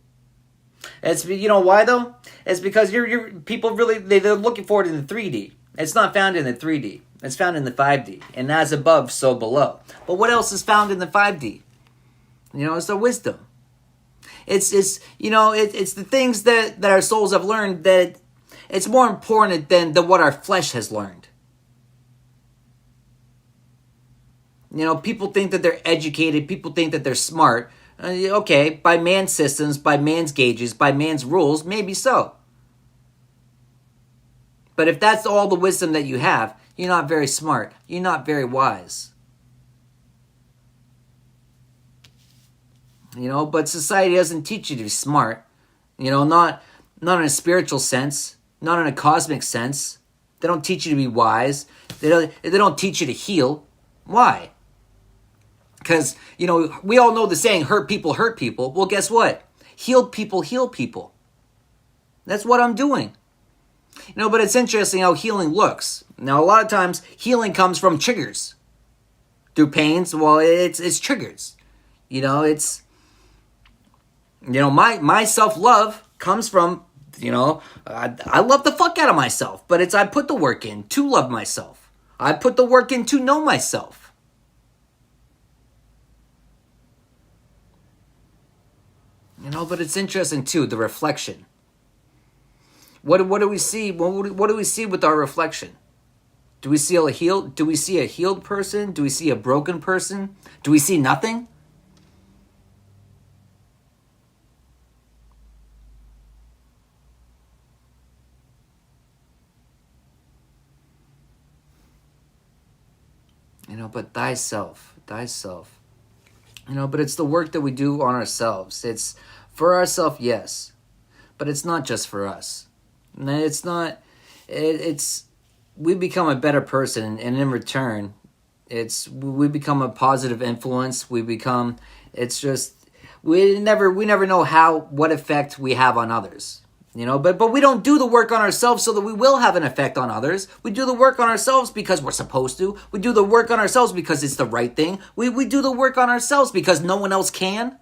[SPEAKER 2] It's, you know why though? It's because you're people really they're looking for it in the 3D. It's not found in the 3D. It's found in the 5D. And as above, so below. But what else is found in the 5D? You know, it's the wisdom. It's you know, it's the things that our souls have learned that it's more important than what our flesh has learned. You know, people think that they're educated. People think that they're smart. Okay, by man's systems, by man's gauges, by man's rules, maybe so. But if that's all the wisdom that you have, you're not very smart. You're not very wise. You know, but society doesn't teach you to be smart. You know, not in a spiritual sense, not in a cosmic sense. They don't teach you to be wise. They don't teach you to heal. Why? Because, you know, we all know the saying, hurt people hurt people. Well, guess what? Healed people heal people. That's what I'm doing. You know, but it's interesting how healing looks. Now, a lot of times, healing comes from triggers. Through pains, well, it's triggers. You know, it's... You know, my self-love comes from, you know, I love the fuck out of myself. But it's I put the work in to love myself. I put the work in to know myself. You know, but it's interesting too, the reflection. What do we see? What do we see with our reflection? Do we see a healed? Do we see a healed person? Do we see a broken person? Do we see nothing? You know, but thyself. You know, but it's the work that we do on ourselves. It's for ourselves, yes. But it's not just for us. And it's not, it's, we become a better person, and in return, we become a positive influence. We become, it's just, we never know what effect we have on others. You know, but we don't do the work on ourselves so that we will have an effect on others. We do the work on ourselves because we're supposed to. We do the work on ourselves because it's the right thing. We do the work on ourselves because no one else can.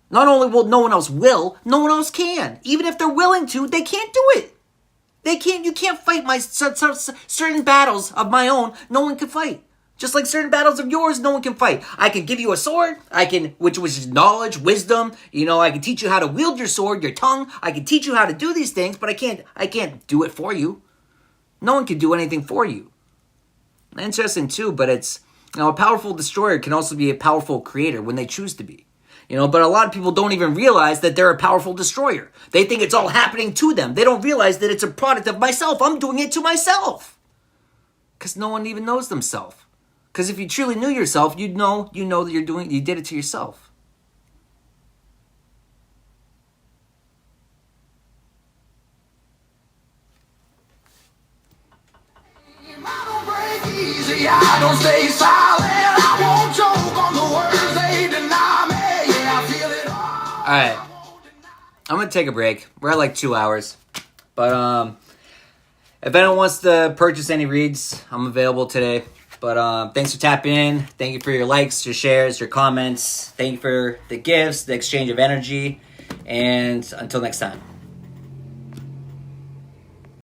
[SPEAKER 2] Not only will no one else will, no one else can. Even if they're willing to, they can't do it. They can't. You can't fight my certain battles of my own. No one can fight. Just like certain battles of yours, no one can fight. I can give you a sword, which is knowledge, wisdom. You know, I can teach you how to wield your sword, your tongue. I can teach you how to do these things, but I can't do it for you. No one can do anything for you. Interesting too, but it's, you know, a powerful destroyer can also be a powerful creator when they choose to be. But a lot of people don't even realize that they're a powerful destroyer. They think it's all happening to them. They don't realize that it's a product of myself. I'm doing it to myself. Because no one even knows themselves. Because if you truly knew yourself, you know that you did it to yourself.
[SPEAKER 1] I don't break easy, I don't stay silent. I won't choke on the words they deny me. Yeah, I feel it all.
[SPEAKER 2] Alright. I'm going to take a break. We're at like 2 hours. But if anyone wants to purchase any reads, I'm available today. But thanks for tapping in. Thank you for your likes, your shares, your comments. Thank you for the gifts, the exchange of energy. And until next time.